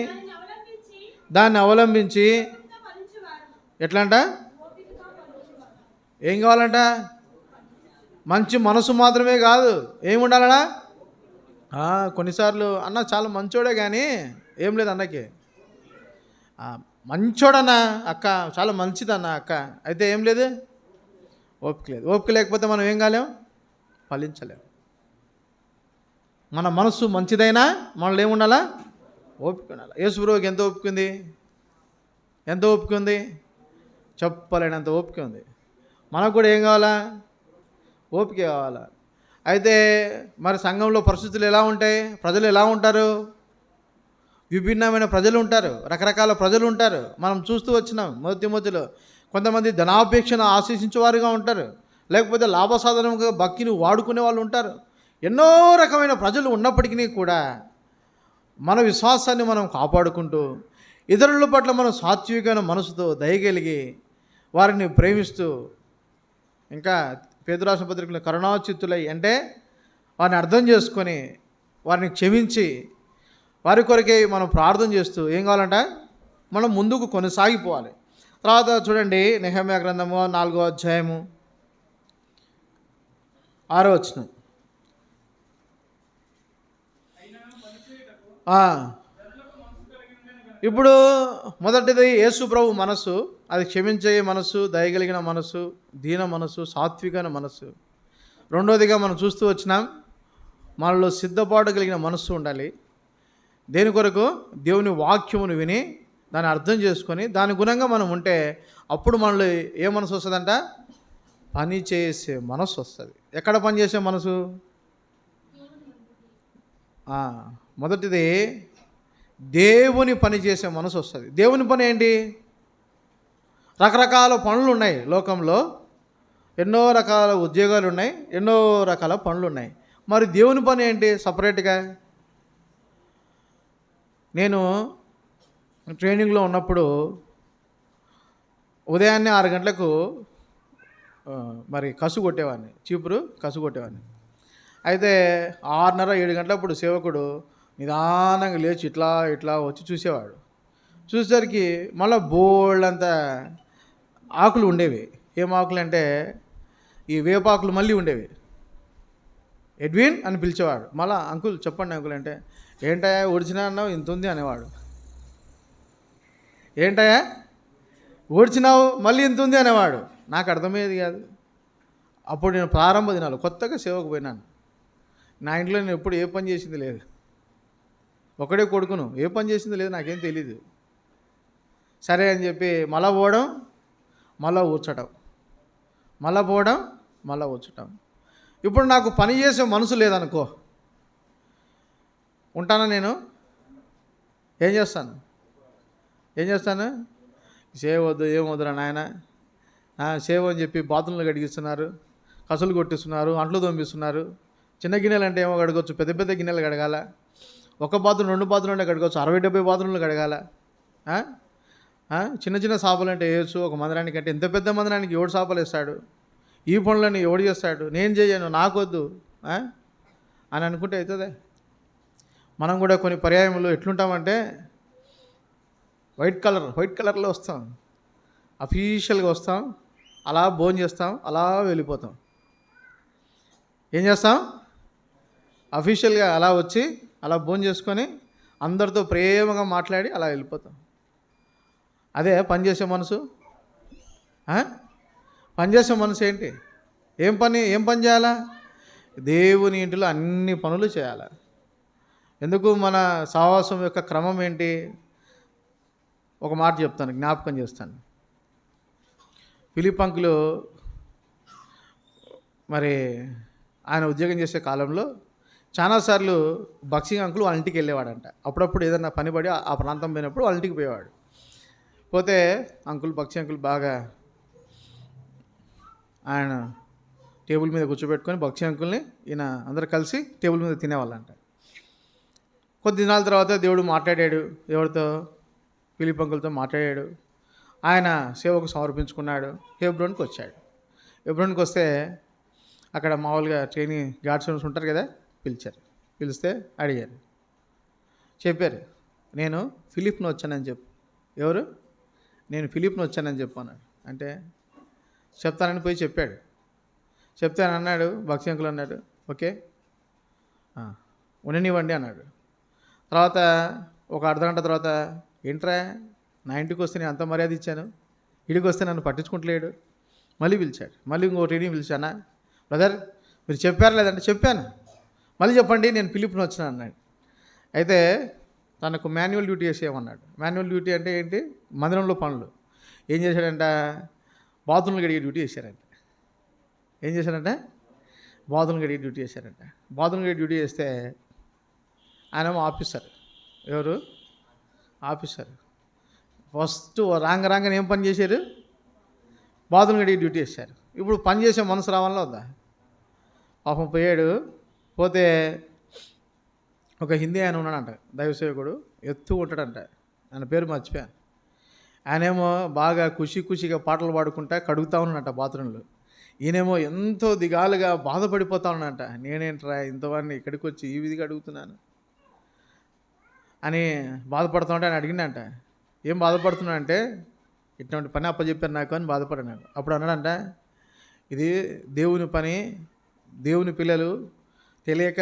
దాన్ని అవలంబించి ఎట్లంట? ఏం కావాలంట? మంచి మనసు మాత్రమే కాదు, ఏమి ఉండాలన్నా? కొన్నిసార్లు అన్న చాలా మంచోడే కానీ ఏం లేదు అన్నకి. మంచోడన్నా అక్క, చాలా మంచిదన్న అక్క, అయితే ఏం లేదు, ఓపిక లేదు. ఓపిక లేకపోతే మనం ఏం కాలేం? ఫలించలేం. మన మనసు మంచిదైనా మనలో ఏముండాలా? ఓపిక ఉండాలి. యేసుప్రభువుకి ఎంత ఓపిక ఉంది? చెప్పలేనంత ఓపిక ఉంది. మనకు కూడా ఏం కావాలా? ఓపిక కావాలా. అయితే మరి సంఘంలో పరిస్థితులు ఎలా ఉంటాయి? ప్రజలు ఎలా ఉంటారు? విభిన్నమైన ప్రజలు ఉంటారు, రకరకాల ప్రజలు ఉంటారు. మనం చూస్తూ వచ్చినాం మొదటిలో. కొంతమంది ధనాపేక్షను ఆశించేవారుగా ఉంటారు, లేకపోతే లాభసాధనంగా భక్తిని వాడుకునే వాళ్ళు ఉంటారు. ఎన్నో రకమైన ప్రజలు ఉన్నప్పటికీ కూడా మన విశ్వాసాన్ని మనం కాపాడుకుంటూ ఇతరుల పట్ల మనం సాత్వికమైన మనసుతో దయగలిగి వారిని ప్రేమిస్తూ, ఇంకా పేతురు రాసిన పత్రికలో కరుణాచిత్తులై అంటే వారిని అర్థం చేసుకొని వారిని క్షమించి వారి కొరకే మనం ప్రార్థన చేస్తూ ఏం కావాలంట? మనం ముందుకు కొనసాగిపోవాలి. తర్వాత చూడండి, నెహెమ్యా గ్రంథము 4:6. ఇప్పుడు మొదటిది యేసు ప్రభు మనసు, అది క్షమించే మనసు, దయగలిగిన మనసు, దీన మనసు, సాత్వికమైన మనసు. రెండోదిగా మనం చూస్తూ వచ్చినాం, మనలో సిద్ధపాటు కలిగిన మనస్సు ఉండాలి. దేని కొరకు? దేవుని వాక్యమును విని దాన్ని అర్థం చేసుకొని దాని గుణంగా మనం ఉంటే అప్పుడు మనలో ఏ మనసు వస్తుందంట? పని చేసే మనసు వస్తుంది. ఎక్కడ పని చేసే మనసు? ఆ, మొదటిది దేవుని పని చేసే మనసు వస్తుంది. దేవుని పని ఏంటి? రకరకాల పనులు ఉన్నాయి లోకంలో, ఎన్నో రకాల ఉద్యోగాలు ఉన్నాయి, ఎన్నో రకాల పనులు ఉన్నాయి. మరి దేవుని పని ఏంటి సపరేట్గా? నేను ట్రైనింగ్లో ఉన్నప్పుడు ఉదయాన్నే 6 గంటలకు మరి కసు కొట్టేవాడిని, చీపురు కసు కొట్టేవాడిని. అయితే 6:30, 7 గంటలప్పుడు సేవకుడు నిదానంగా లేచి ఇట్లా ఇట్లా వచ్చి చూసేవాడు. చూసేసరికి మళ్ళీ బోల్డంత ఆకులు ఉండేవి. ఏం ఆకులు అంటే ఈ వేపాకులు మళ్ళీ ఉండేవి. ఎడ్విన్ అని పిలిచేవాడు. మళ్ళీ అంకుల్ చెప్పండి అంకుల్ అంటే, ఏంటయ్యా ఓడిచినా అన్నావు ఇంత ఉంది అనేవాడు. ఏంటయ్యా ఓడిచినావు మళ్ళీ ఇంత ఉంది అనేవాడు. నాకు అర్థమయ్యేది కాదు. అప్పుడు నేను ప్రారంభ దినాలు కొత్తగా సేవకు పోయినాను. నా ఇంట్లో నేను ఎప్పుడు ఏ పని చేసింది లేదు. ఒకడే కొడుకును, ఏ పని చేసింది లేదు, నాకేం తెలీదు. సరే అని చెప్పి మళ్ళా పోవడం, మళ్ళా ఊడ్చడం, మళ్ళా పోవడం, మళ్ళా ఊడ్చడం. ఇప్పుడు నాకు పని చేసే మనసు లేదనుకో, ఉంటానా నేను? ఏం చేస్తాను? సేవ వద్దు, ఏం వద్దురా నాయన, సేవ అని చెప్పి బాత్రూంలు కడిగిస్తున్నారు, కసులు కొట్టిస్తున్నారు, అంట్లు తోమిస్తున్నారు. చిన్న గిన్నెలు అంటే ఏమో కడగవచ్చు, పెద్ద పెద్ద గిన్నెలు కడగాల. ఒక బాత్రూమ్ 2 బాత్రూమ్లు కడగవచ్చు, 60-70 బాత్రూమ్లు కడగాల. చిన్న చిన్న సాపలు అంటే వేయచ్చు. ఒక మందిరానికి అంటే ఇంత పెద్ద మందిరానికి 7 సాపలు వేస్తాడు. ఈ పనులని ఎవడు చేస్తాడు? నేను చేయను, నాకొద్దు అని అనుకుంటే అవుతుందే. మనం కూడా కొన్ని పర్యాయములు ఎట్లుంటామంటే వైట్ కలర్లో వస్తాం, అఫీషియల్గా వస్తాం, అలా భోజనం చేస్తాం, అలా వెళ్ళిపోతాం. ఏం చేస్తాం? అఫీషియల్గా అలా వచ్చి అలా భోజనం చేసుకొని అందరితో ప్రేమగా మాట్లాడి అలా వెళ్ళిపోతాం. అదే పనిచేసే మనసు? పనిచేసే మనసు ఏంటి? ఏం పని చేయాలా? దేవుని ఇంటిలో అన్ని పనులు చేయాలి. ఎందుకు? మన సహవాసం యొక్క క్రమం ఏంటి? ఒక మాట చెప్తాను, జ్ఞాపకం చేస్తాను. ఫిలిప్ అంకులు మరి ఆయన ఉద్యోగం చేసే కాలంలో చాలాసార్లు బక్సింగ్ అంకులు వాళ్ళ ఇంటికి వెళ్ళేవాడంట. అప్పుడప్పుడు ఏదన్నా పని పడి ఆ ప్రాంతం పోయినప్పుడు వాళ్ళ ఇంటికి పోయేవాడు. పోతే బక్సింగ్ అంకుల్ బాగా ఆయన టేబుల్ మీద కూర్చోబెట్టుకొని బక్సింగ్ అంకుల్ని ఈయన అందరు కలిసి టేబుల్ మీద తినేవాళ్ళంట. కొద్ది దినాల తర్వాత దేవుడు మాట్లాడాడు. ఎవరితో? ఫిలిప్ అంకుల్తో మాట్లాడాడు. ఆయన సేవకు సమర్పించుకున్నాడు. హెబ్రోన్కి వచ్చాడు. హెబ్రోన్కి వస్తే అక్కడ మామూలుగా ట్రైనింగ్ గార్డ్స్ ఉంటారు కదా, పిలిస్తే అడిగారు, చెప్పారు, నేను ఫిలిప్ని వచ్చానని చెప్పు. ఎవరు? నేను ఫిలిప్ని వచ్చానని చెప్పు అన్నాడు. అంటే చెప్తానని పోయి చెప్పాడు. చెప్తానన్నాడు. బక్సింగ్ అంకుల్ అన్నాడు, ఓకే ఉండనివ్వండి అన్నాడు. తర్వాత ఒక అర్ధగంట తర్వాత, ఏంట్రా నా ఇంటికి వస్తే నేను అంత మర్యాద ఇచ్చాను, ఇడికి వస్తే నన్ను పట్టించుకుంటలేడు. మళ్ళీ పిలిచాడు. మళ్ళీ ఇంకో ట్రైనింగ్ పిలిచానా, బ్రదర్ మీరు చెప్పారా లేదంటే చెప్పాను, మళ్ళీ చెప్పండి నేను ఫిలిప్ని వచ్చినాను అన్నాడు. అయితే తనకు మాన్యువల్ డ్యూటీ చేసేయమన్నాడు. మాన్యువల్ డ్యూటీ అంటే ఏంటి? మందిరంలో పనులు. ఏం చేశాడంట? బాత్రూమ్లు కడిగే డ్యూటీ చేశారంట. ఏం చేశారంట? బాత్రూమ్ కడిగే డ్యూటీ చేశారంట. బాత్రూమ్ కడిగే డ్యూటీ చేస్తే ఆయనేమో ఆఫీసర్. ఎవరు? ఆఫీసర్. ఫస్ట్ రాంగని ఏం పని చేశారు? బాత్రూమ్ కడిగే డ్యూటీ చేశారు. ఇప్పుడు పని చేసే మనసు రావాలా వద్దా? పాపం పోయాడు. పోతే ఒక హిందీ ఆయన ఉన్నాడంట, దైవసేవకుడు, ఎత్తు ఉంటాడంట, ఆయన పేరు మర్చిపోయాను. ఆయనేమో బాగా ఖుషిగా పాటలు పాడుకుంటా కడుగుతా ఉన్నాడంట బాత్రూంలో. ఈయనేమో ఎంతో దిగాలుగా బాధపడిపోతా ఉన్నాడంట. నేనేంట్రా ఇంతవాడిని ఇక్కడికి వచ్చి ఈ విధిగా అడుగుతున్నాను అని బాధపడుతూ ఉంటే ఆయన అడిగిందంట, ఏం బాధపడుతున్నా అంటే, ఇటువంటి పని అప్పచెప్పారు నాకు అని బాధపడినాడు. అప్పుడు అన్నాడంట, ఇది దేవుని పని, దేవుని పిల్లలు తెలియక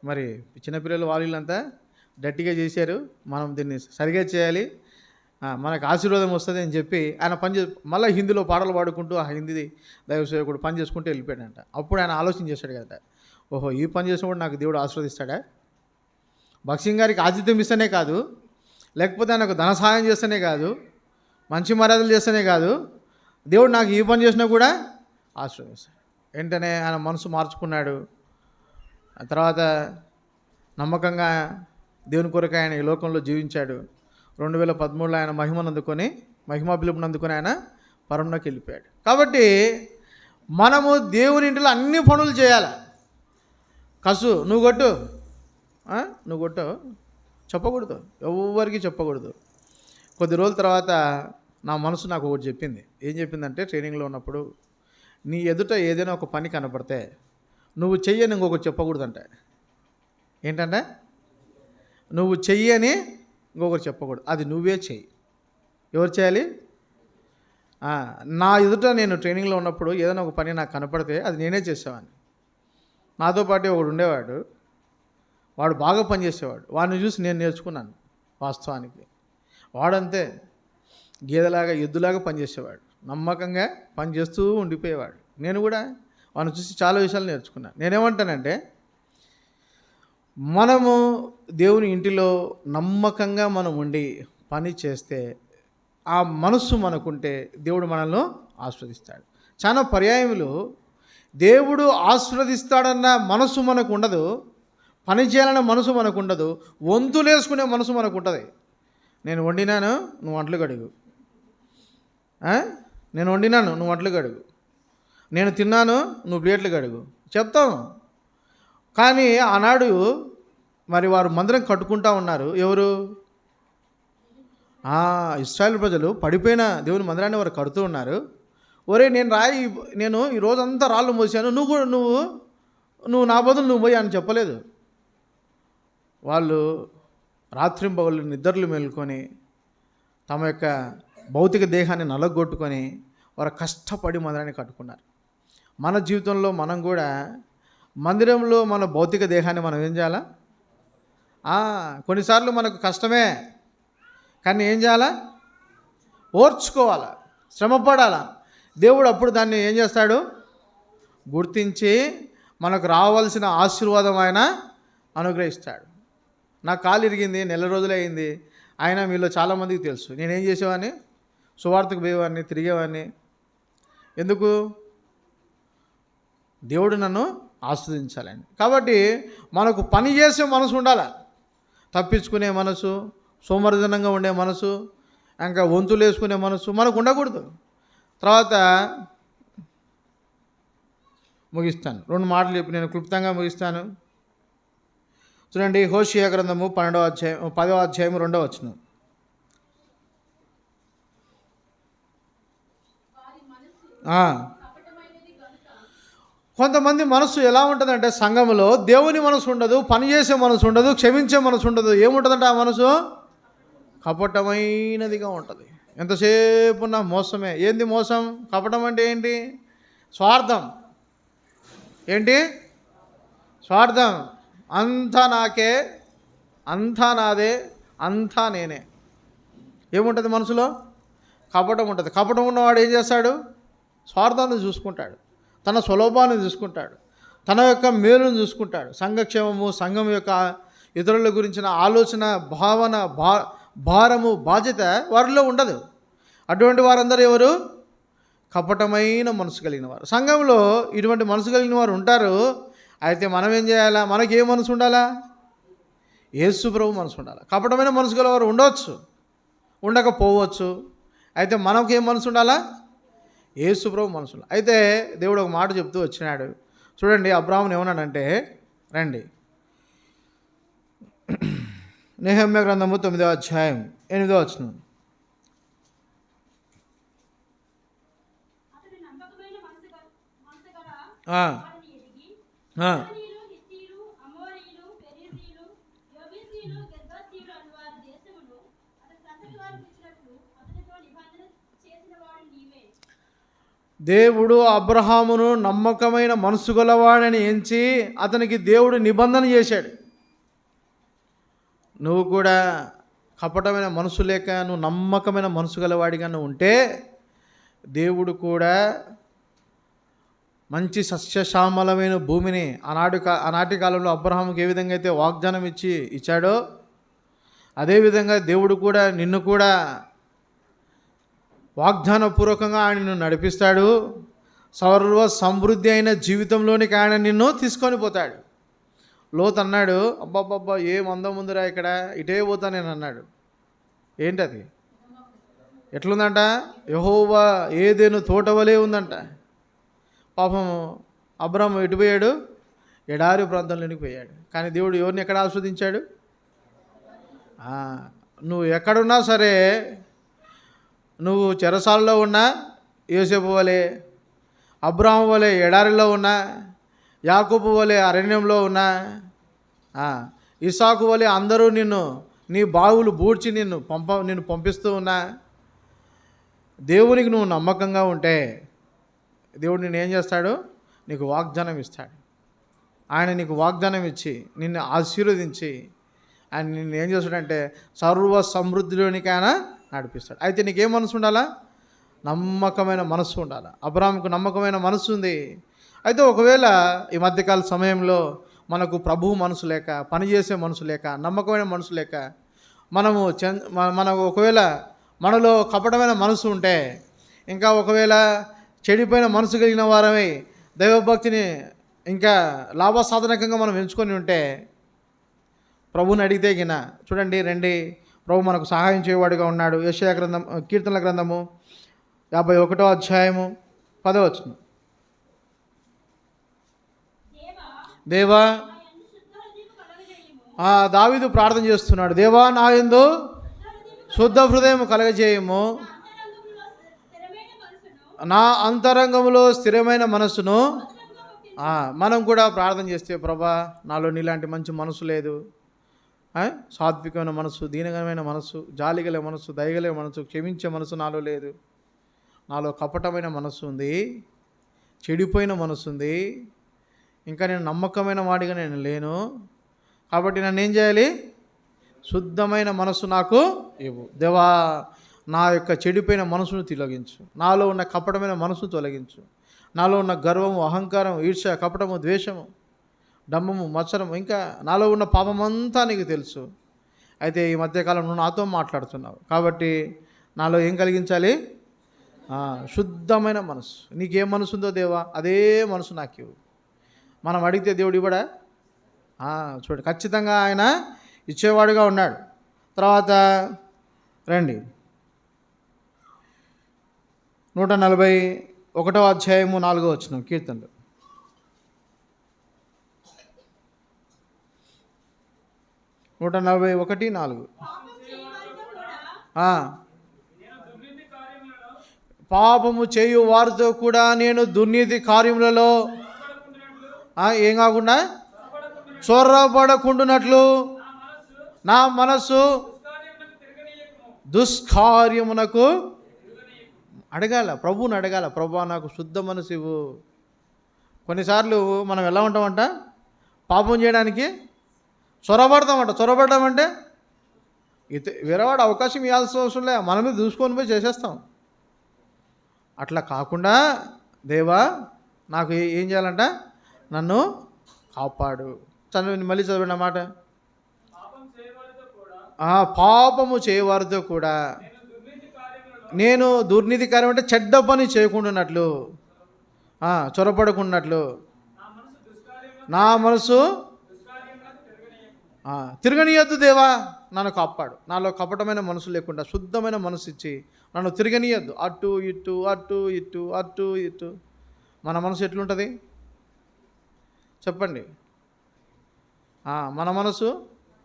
మరి చిన్నపిల్లలు వాళ్ళంతా గట్టిగా చేశారు, మనం దీన్ని సరిగా చేయాలి, మనకు ఆశీర్వాదం వస్తుంది అని చెప్పి ఆయన మళ్ళీ హిందీలో పాటలు పాడుకుంటూ ఆ హిందీ దైవసేవకుడు పని చేసుకుంటూ వెళ్ళిపోయాడంట. అప్పుడు ఆయన ఆలోచన చేశాడు కదా, ఓహో ఈ పని చేసినప్పుడు నాకు దేవుడు ఆశీర్వదిస్తాడా? బక్సింగ్ గారికి ఆతిథ్యం ఇస్తేనే కాదు, లేకపోతే ఆయనకు ధన సహాయం చేస్తేనే కాదు, మంచి మర్యాదలు చేస్తేనే కాదు, దేవుడు నాకు ఈ పని చేసినా కూడా ఆశీర్వదిస్తాడు. వెంటనే ఆయన మనసు మార్చుకున్నాడు. ఆ తర్వాత నమ్మకంగా దేవుని కొరకు ఆయన ఈ లోకంలో జీవించాడు. 2013లో ఆయన మహిమా పిలుపుని అందుకొని ఆయన పరమునకు వెళ్ళిపోయాడు. కాబట్టి మనము దేవుని ఇంటిలో అన్ని పనులు చేయాలి. నువ్వు కొట్టు, నువ్వు కొట్టు చెప్పకూడదు, ఎవరికి చెప్పకూడదు. కొద్ది రోజుల తర్వాత నా మనసు నాకు ఒకటి చెప్పింది. ఏం చెప్పిందంటే, ట్రైనింగ్లో ఉన్నప్పుడు నీ ఎదుట ఏదైనా ఒక పని కనపడితే నువ్వు చెయ్యని ఇంకొకటి చెప్పకూడదంట. ఏంటంటే, నువ్వు చెయ్యని ఇంకొకటి చెప్పకూడదు, అది నువ్వే చెయ్యి. ఎవరు చేయాలి? నా ఎదుట నేను ట్రైనింగ్లో ఉన్నప్పుడు ఏదైనా ఒక పని నాకు కనపడితే అది నేనే చేసేవాడిని. నాతో పాటు ఒకడు ఉండేవాడు, వాడు బాగా పనిచేసేవాడు. వాడిని చూసి నేను నేర్చుకున్నాను. వాస్తవానికి వాడంతే గేదెలాగా ఎద్దులాగా పనిచేసేవాడు, నమ్మకంగా పనిచేస్తూ ఉండిపోయేవాడు. నేను కూడా వాడిని చూసి చాలా విషయాలు నేర్చుకున్నాను. నేనేమంటానంటే, మనము దేవుని ఇంటిలో నమ్మకంగా మనం ఉండి పని చేస్తే, ఆ మనస్సు మనకుంటే దేవుడు మనల్ని ఆస్వాదిస్తాడు. చాలా పర్యాయములు దేవుడు ఆస్వాదిస్తాడన్న మనసు మనకు ఉండదు, పని చేయాలన్న మనసు మనకు ఉండదు, వంతులేసుకునే మనసు మనకు ఉంటుంది. నేను వండినాను, నువ్వు వంటలు కడుగు. నేను వండినాను, నువ్వు వంటలు కడుగు. నేను తిన్నాను, నువ్వు ప్లేట్లు కడుగు చెప్తాము. కానీ ఆనాడు మరి వారు మందిరం కట్టుకుంటా ఉన్నారు. ఎవరు? ఇశ్రాయేలు ప్రజలు పడిపోయిన దేవుని మందిరాన్ని వారు కడుతూ ఉన్నారు. ఒరే, నేను ఈ రోజంతా రాళ్ళు మోసాను, నువ్వు నా బదులు నువ్వు పోయి అని చెప్పలేదు. వాళ్ళు రాత్రింబగళ్ళు నిద్రలు మేలుకొని తమ యొక్క భౌతిక దేహాన్ని నలగొట్టుకొని వారు కష్టపడి మందిరాన్ని కట్టుకున్నారు. మన జీవితంలో మనం కూడా మందిరంలో మన భౌతిక దేహాన్ని మనం ఏం చేయాలా? కొన్నిసార్లు మనకు కష్టమే, కానీ ఏం చేయాలా? ఓర్చుకోవాలా, శ్రమపడాలా. దేవుడు అప్పుడు దాన్ని ఏం చేస్తాడు? గుర్తించి మనకు రావాల్సిన ఆశీర్వాదం ఆయన అనుగ్రహిస్తాడు. నా కాలు ఇరిగింది, నెల రోజులు అయింది. అయినా మీలో చాలామందికి తెలుసు నేనేం చేసేవాడిని, సువార్తకు పోయేవాడిని, తిరిగేవాడిని. ఎందుకు? దేవుడు నన్ను ఆస్వాదించాలని. కాబట్టి మనకు పని చేసే మనసు ఉండాలి, తప్పించుకునే మనసు, సోమరిధనంగా ఉండే మనసు, ఇంకా వంతులు వేసుకునే మనసు మనకు ఉండకూడదు. తర్వాత ముగిస్తాను, 2 మాటలు చెప్పి నేను క్లుప్తంగా ముగిస్తాను. చూడండి, హోషేయ గ్రంథము 10వ అధ్యాయం 2వ వచనం. కొంతమంది మనసు ఎలా ఉంటుందంటే, సంఘంలో దేవుని మనసు ఉండదు, పనిచేసే మనసు ఉండదు, క్షమించే మనసు ఉండదు. ఏముంటుందంటే ఆ మనసు కపటమైనదిగా ఉంటుంది. ఎంతసేపు ఉన్న మోసమే. ఏంది మోసం? కపటం అంటే ఏంటి? స్వార్థం. ఏంటి? స్వార్థం. అంతా నాకే, అంతా నాదే, అంతా నేనే. ఏముంటుంది మనసులో? కపటం ఉంటుంది. కపటం ఉన్నవాడు ఏం చేస్తాడు? స్వార్థాన్ని చూసుకుంటాడు, తన స్వలోభాన్ని చూసుకుంటాడు, తన యొక్క మేలును చూసుకుంటాడు. సంఘక్షేమము, సంఘం యొక్క ఇతరుల గురించిన ఆలోచన, భావన, భారము, బాధ్యత వారిలో ఉండదు. అటువంటి వారందరూ ఎవరు? కపటమైన మనసు కలిగిన వారు. సంఘంలో ఇటువంటి మనసు కలిగిన వారు ఉంటారు. అయితే మనం ఏం చేయాలా? మనకి ఏ మనసు ఉండాలా? యేసు ప్రభు మనసు ఉండాలి. కపటమైన మనసు గలవారు ఉండవచ్చు, ఉండకపోవచ్చు. అయితే మనకు ఏం మనసు ఉండాలా? యేసు ప్రభు మనసు ఉండాలి. అయితే దేవుడు ఒక మాట చెప్తూ వచ్చినాడు. చూడండి, అబ్రాహామును ఏమన్నాడంటే, రండి, నెహెమ్యా గ్రంథము 9వ అధ్యాయం 8వ వచనం. దేవుడు అబ్రహామును నమ్మకమైన మనసు గలవాడని ఎంచి అతనికి దేవుడు నిబంధన చేశాడు. నువ్వు కూడా కపటమైన మనసు లేక నువ్వు నమ్మకమైన మనసు గలవాడిగా నువ్వు ఉంటే, దేవుడు కూడా మంచి సస్యశ్యామలమైన భూమిని ఆనాటి కాలంలో అబ్రహాముకి ఏ విధంగా అయితే వాగ్దానం ఇచ్చాడో, అదేవిధంగా దేవుడు కూడా నిన్ను కూడా వాగ్దానపూర్వకంగా ఆయనను నడిపిస్తాడు. సర్వ సమృద్ధి అయిన జీవితంలోనికి ఆయన నిన్ను తీసుకొని పోతాడు. లోతు అన్నాడు, అబ్బాబ్బా ఏం అందం ఉందిరా ఇక్కడ, ఇటే పోతా నేను అన్నాడు. ఏంటది? ఎట్లుందంట? యెహోవా ఏదెను తోటవలే ఉందంట. పాపం అబ్రాము ఎటు పోయాడు? ఎడారి ప్రాంతంలోనికి పోయాడు. కానీ దేవుడు ఎవరిని ఎక్కడ ఆస్వాదించాడు? నువ్వు ఎక్కడున్నా సరే, నువ్వు చెరసాలలో ఉన్నా యోసేపు వలె, అబ్రాము వలె ఎడారిలో ఉన్నా, యాకోబు వలె అరణ్యంలో ఉన్నా, ఇసాకు వలె అందరూ నీ బావులు బూడ్చి నిన్ను పంపిస్తూ ఉన్నా, దేవునికి నువ్వు నమ్మకంగా ఉంటే దేవుడు నిన్ను ఏం చేస్తాడు? నీకు వాగ్దానం ఇస్తాడు. ఆయన నీకు వాగ్దానం ఇచ్చి నిన్ను ఆశీర్వదించి ఆయన నిన్ను ఏం చేస్తాడంటే సర్వ సమృద్ధిలోనికి ఆయన నడిపిస్తాడు. అయితే నీకేం మనసు ఉండాలా? నమ్మకమైన మనసు ఉండాలి. అబ్రాహాముకు నమ్మకమైన మనసు ఉంది. అయితే ఒకవేళ ఈ మధ్యకాల సమయంలో మనకు ప్రభువు మనసు లేక, పనిచేసే మనసు లేక, నమ్మకమైన మనసు లేక, మనకు ఒకవేళ మనలో కపటమైన మనసు ఉంటే, ఇంకా ఒకవేళ చెడిపోయిన మనసు కలిగిన వారమై దైవభక్తిని ఇంకా లాభసాధనకంగా మనం ఎంచుకొని ఉంటే, ప్రభువుని అడిగితే గిన చూడండి, రండి, ప్రభు మనకు సహాయం చేయవాడిగా ఉన్నాడు. యెషయా గ్రంథం, కీర్తనల గ్రంథము 51వ అధ్యాయము 10వ వచనం. దేవా, దావీదు ప్రార్థన చేస్తున్నాడు, దేవా నా యందు శుద్ధ హృదయం కలగజేయము, నా అంతరంగంలో స్థిరమైన మనసును. మనం కూడా ప్రార్థన చేస్తే, ప్రభా నాలో నీలాంటి మంచి మనసు లేదు, సాత్వికమైన మనసు, దీనమైన మనసు, జాలిగల మనసు, దయగల మనసు, క్షమించే మనసు నాలో లేదు, నాలో కపటమైన మనసు ఉంది, చెడిపోయిన మనసు ఉంది, ఇంకా నేను నమ్మకమైన వాడిగా నేను లేను, కాబట్టి నన్ను ఏం చేయాలి? శుద్ధమైన మనసు నాకు ఇవ్వు దేవా, నా యొక్క చెడిపోయిన మనసును తొలగించు, నాలో ఉన్న కపటమైన మనసును తొలగించు, నాలో ఉన్న గర్వము, అహంకారం, ఈర్ష్య, కపటము, ద్వేషము, డమ్మము, మత్సరము, ఇంకా నాలో ఉన్న పాపమంతా నీకు తెలుసు. అయితే ఈ మధ్యకాలం నువ్వు నాతో మాట్లాడుతున్నావు కాబట్టి నాలో ఏం కలిగించాలి? శుద్ధమైన మనసు. నీకేం మనసు ఉందో దేవా, అదే మనసు నాకు ఇవ్వు. మనం అడిగితే దేవుడు ఇవ్వడా? చూడు, ఖచ్చితంగా ఆయన ఇచ్చేవాడుగా ఉన్నాడు. తర్వాత రండి, 141వ అధ్యాయము 4వ వచనం, కీర్తనలు. నూట 41:4. పాపము చేయు వారితో కూడా నేను దుర్నీతి కార్యములలో ఏం కాకుండా చొరబడకుండునట్లు నా మనస్సు దుష్కార్యమునకు అడగాల, ప్రభువుని అడగాల, ప్రభు నాకు శుద్ధ మనసు ఇవ్వు. కొన్నిసార్లు మనం ఎలా ఉంటామంట? పాపం చేయడానికి చొరబడతామంట. చొరబడడం అంటే వేరేవాడు అవకాశం ఇవ్వాల్సిన అవసరం లే, మన మీద దూసుకొని పోయి చేసేస్తాం. అట్లా కాకుండా దేవా నాకు ఏం చేయాలంట? నన్ను కాపాడు. మళ్ళీ చదవండి అన్నమాట. పాపము చేయవారితో కూడా నేను దుర్నీతి కార్యం అంటే చెడ్డ పని చేయకుండానట్లు, చొరపడకున్నట్లు నా మనసు తిరగనీయద్దు దేవా, నన్ను కాపాడు. నాలో కపటమైన మనసు లేకుండా శుద్ధమైన మనసు ఇచ్చి నన్ను తిరగనీయద్దు. అటు ఇటు అటు ఇటు అటు ఇటు. మన మనసు ఎట్లుంటుంది చెప్పండి? మన మనసు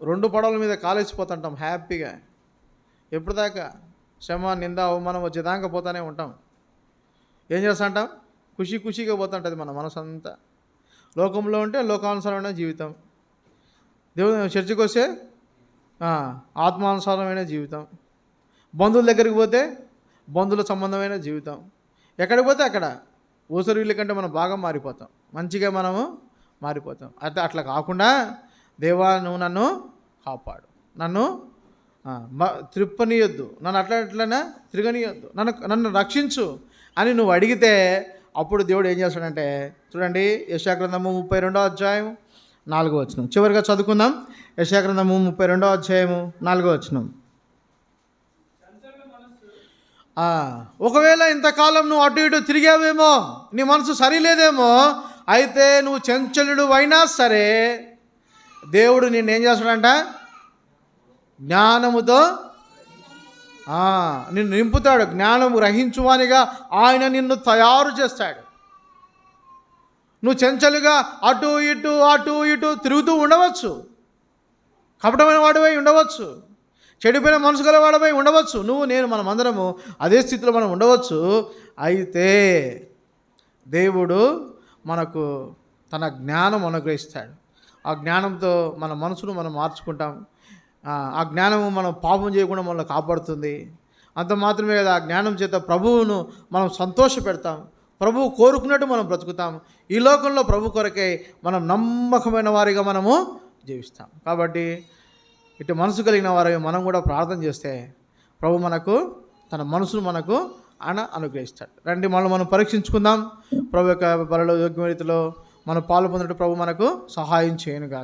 2 పడవల మీద కాలేసిపోతుంటాం హ్యాపీగా. ఎప్పుడు దాకా? శ్రమ, నింద, అవమానం వచ్చేదాకా పోతానే ఉంటాం. ఏం చేస్తుంటాం? ఖుషీగా పోతుంటుంది మన మనసు అంతా. లోకంలో ఉంటే లోకానుసారమైన జీవితం, దేవుని చర్చికి వస్తే ఆత్మానుసారమైన జీవితం, బంధువుల దగ్గరికి పోతే బంధువుల సంబంధమైన జీవితం, ఎక్కడికి పోతే అక్కడ ఊసరి వీళ్ళ కంటే మనం బాగా మారిపోతాం, మంచిగా మనము మారిపోతాం. అయితే అట్లా కాకుండా దేవా నువ్వు నన్ను కాపాడు, నన్ను త్రిప్పనీయొద్దు, నన్ను అట్లనే తిరగనీయొద్దు, నన్ను రక్షించు అని నువ్వు అడిగితే అప్పుడు దేవుడు ఏం చేస్తాడంటే, చూడండి యెషయా గ్రంథము 32వ అధ్యాయం 4వ వచనం చివరిగా చదువుకుందాం. యెషయా గ్రంథము 32వ అధ్యాయము 4వ వచనం. ఆ, ఒకవేళ ఇంతకాలం నువ్వు అటు ఇటు తిరిగావేమో, నీ మనసు సరిలేదేమో, అయితే నువ్వు చంచలుడు అయినా సరే దేవుడు నిన్ను ఏం చేస్తాడంట? జ్ఞానముతో నిన్ను నింపుతాడు. జ్ఞానము గ్రహించువానిగా ఆయన నిన్ను తయారు చేస్తాడు. నువ్వు చెంచలుగా అటు ఇటు తిరుగుతూ ఉండవచ్చు, కపటమైన వాడివై ఉండవచ్చు, చెడిపోయిన మనసు గల వాడివై ఉండవచ్చు, నేను మనమందరము అదే స్థితిలో మనం ఉండవచ్చు. అయితే దేవుడు మనకు తన జ్ఞానం అనుగ్రహిస్తాడు. ఆ జ్ఞానంతో మన మనసును మనం మార్చుకుంటాం. ఆ జ్ఞానము మనం పాపం చేయకుండా మనల్ని కాపాడుతుంది. అంత మాత్రమే కదా, ఆ జ్ఞానం చేత ప్రభువును మనం సంతోషపెడతాం. ప్రభువు కోరుకున్నట్టు మనం బ్రతుకుతాం. ఈ లోకంలో ప్రభు కొరకై మనం నమ్మకమైన వారిగా మనము జీవిస్తాం. కాబట్టి ఇటు మనసు కలిగిన వారి మనం కూడా ప్రార్థన చేస్తే ప్రభు మనకు తన మనసును మనకు ఆయన అనుగ్రహిస్తాడు. రండి, మనం పరీక్షించుకుందాం. ప్రభు యొక్క బలలో యోగ్య రీతిలో మనం పాలు పొందినట్టు ప్రభు మనకు సహాయం చేయనుగాక.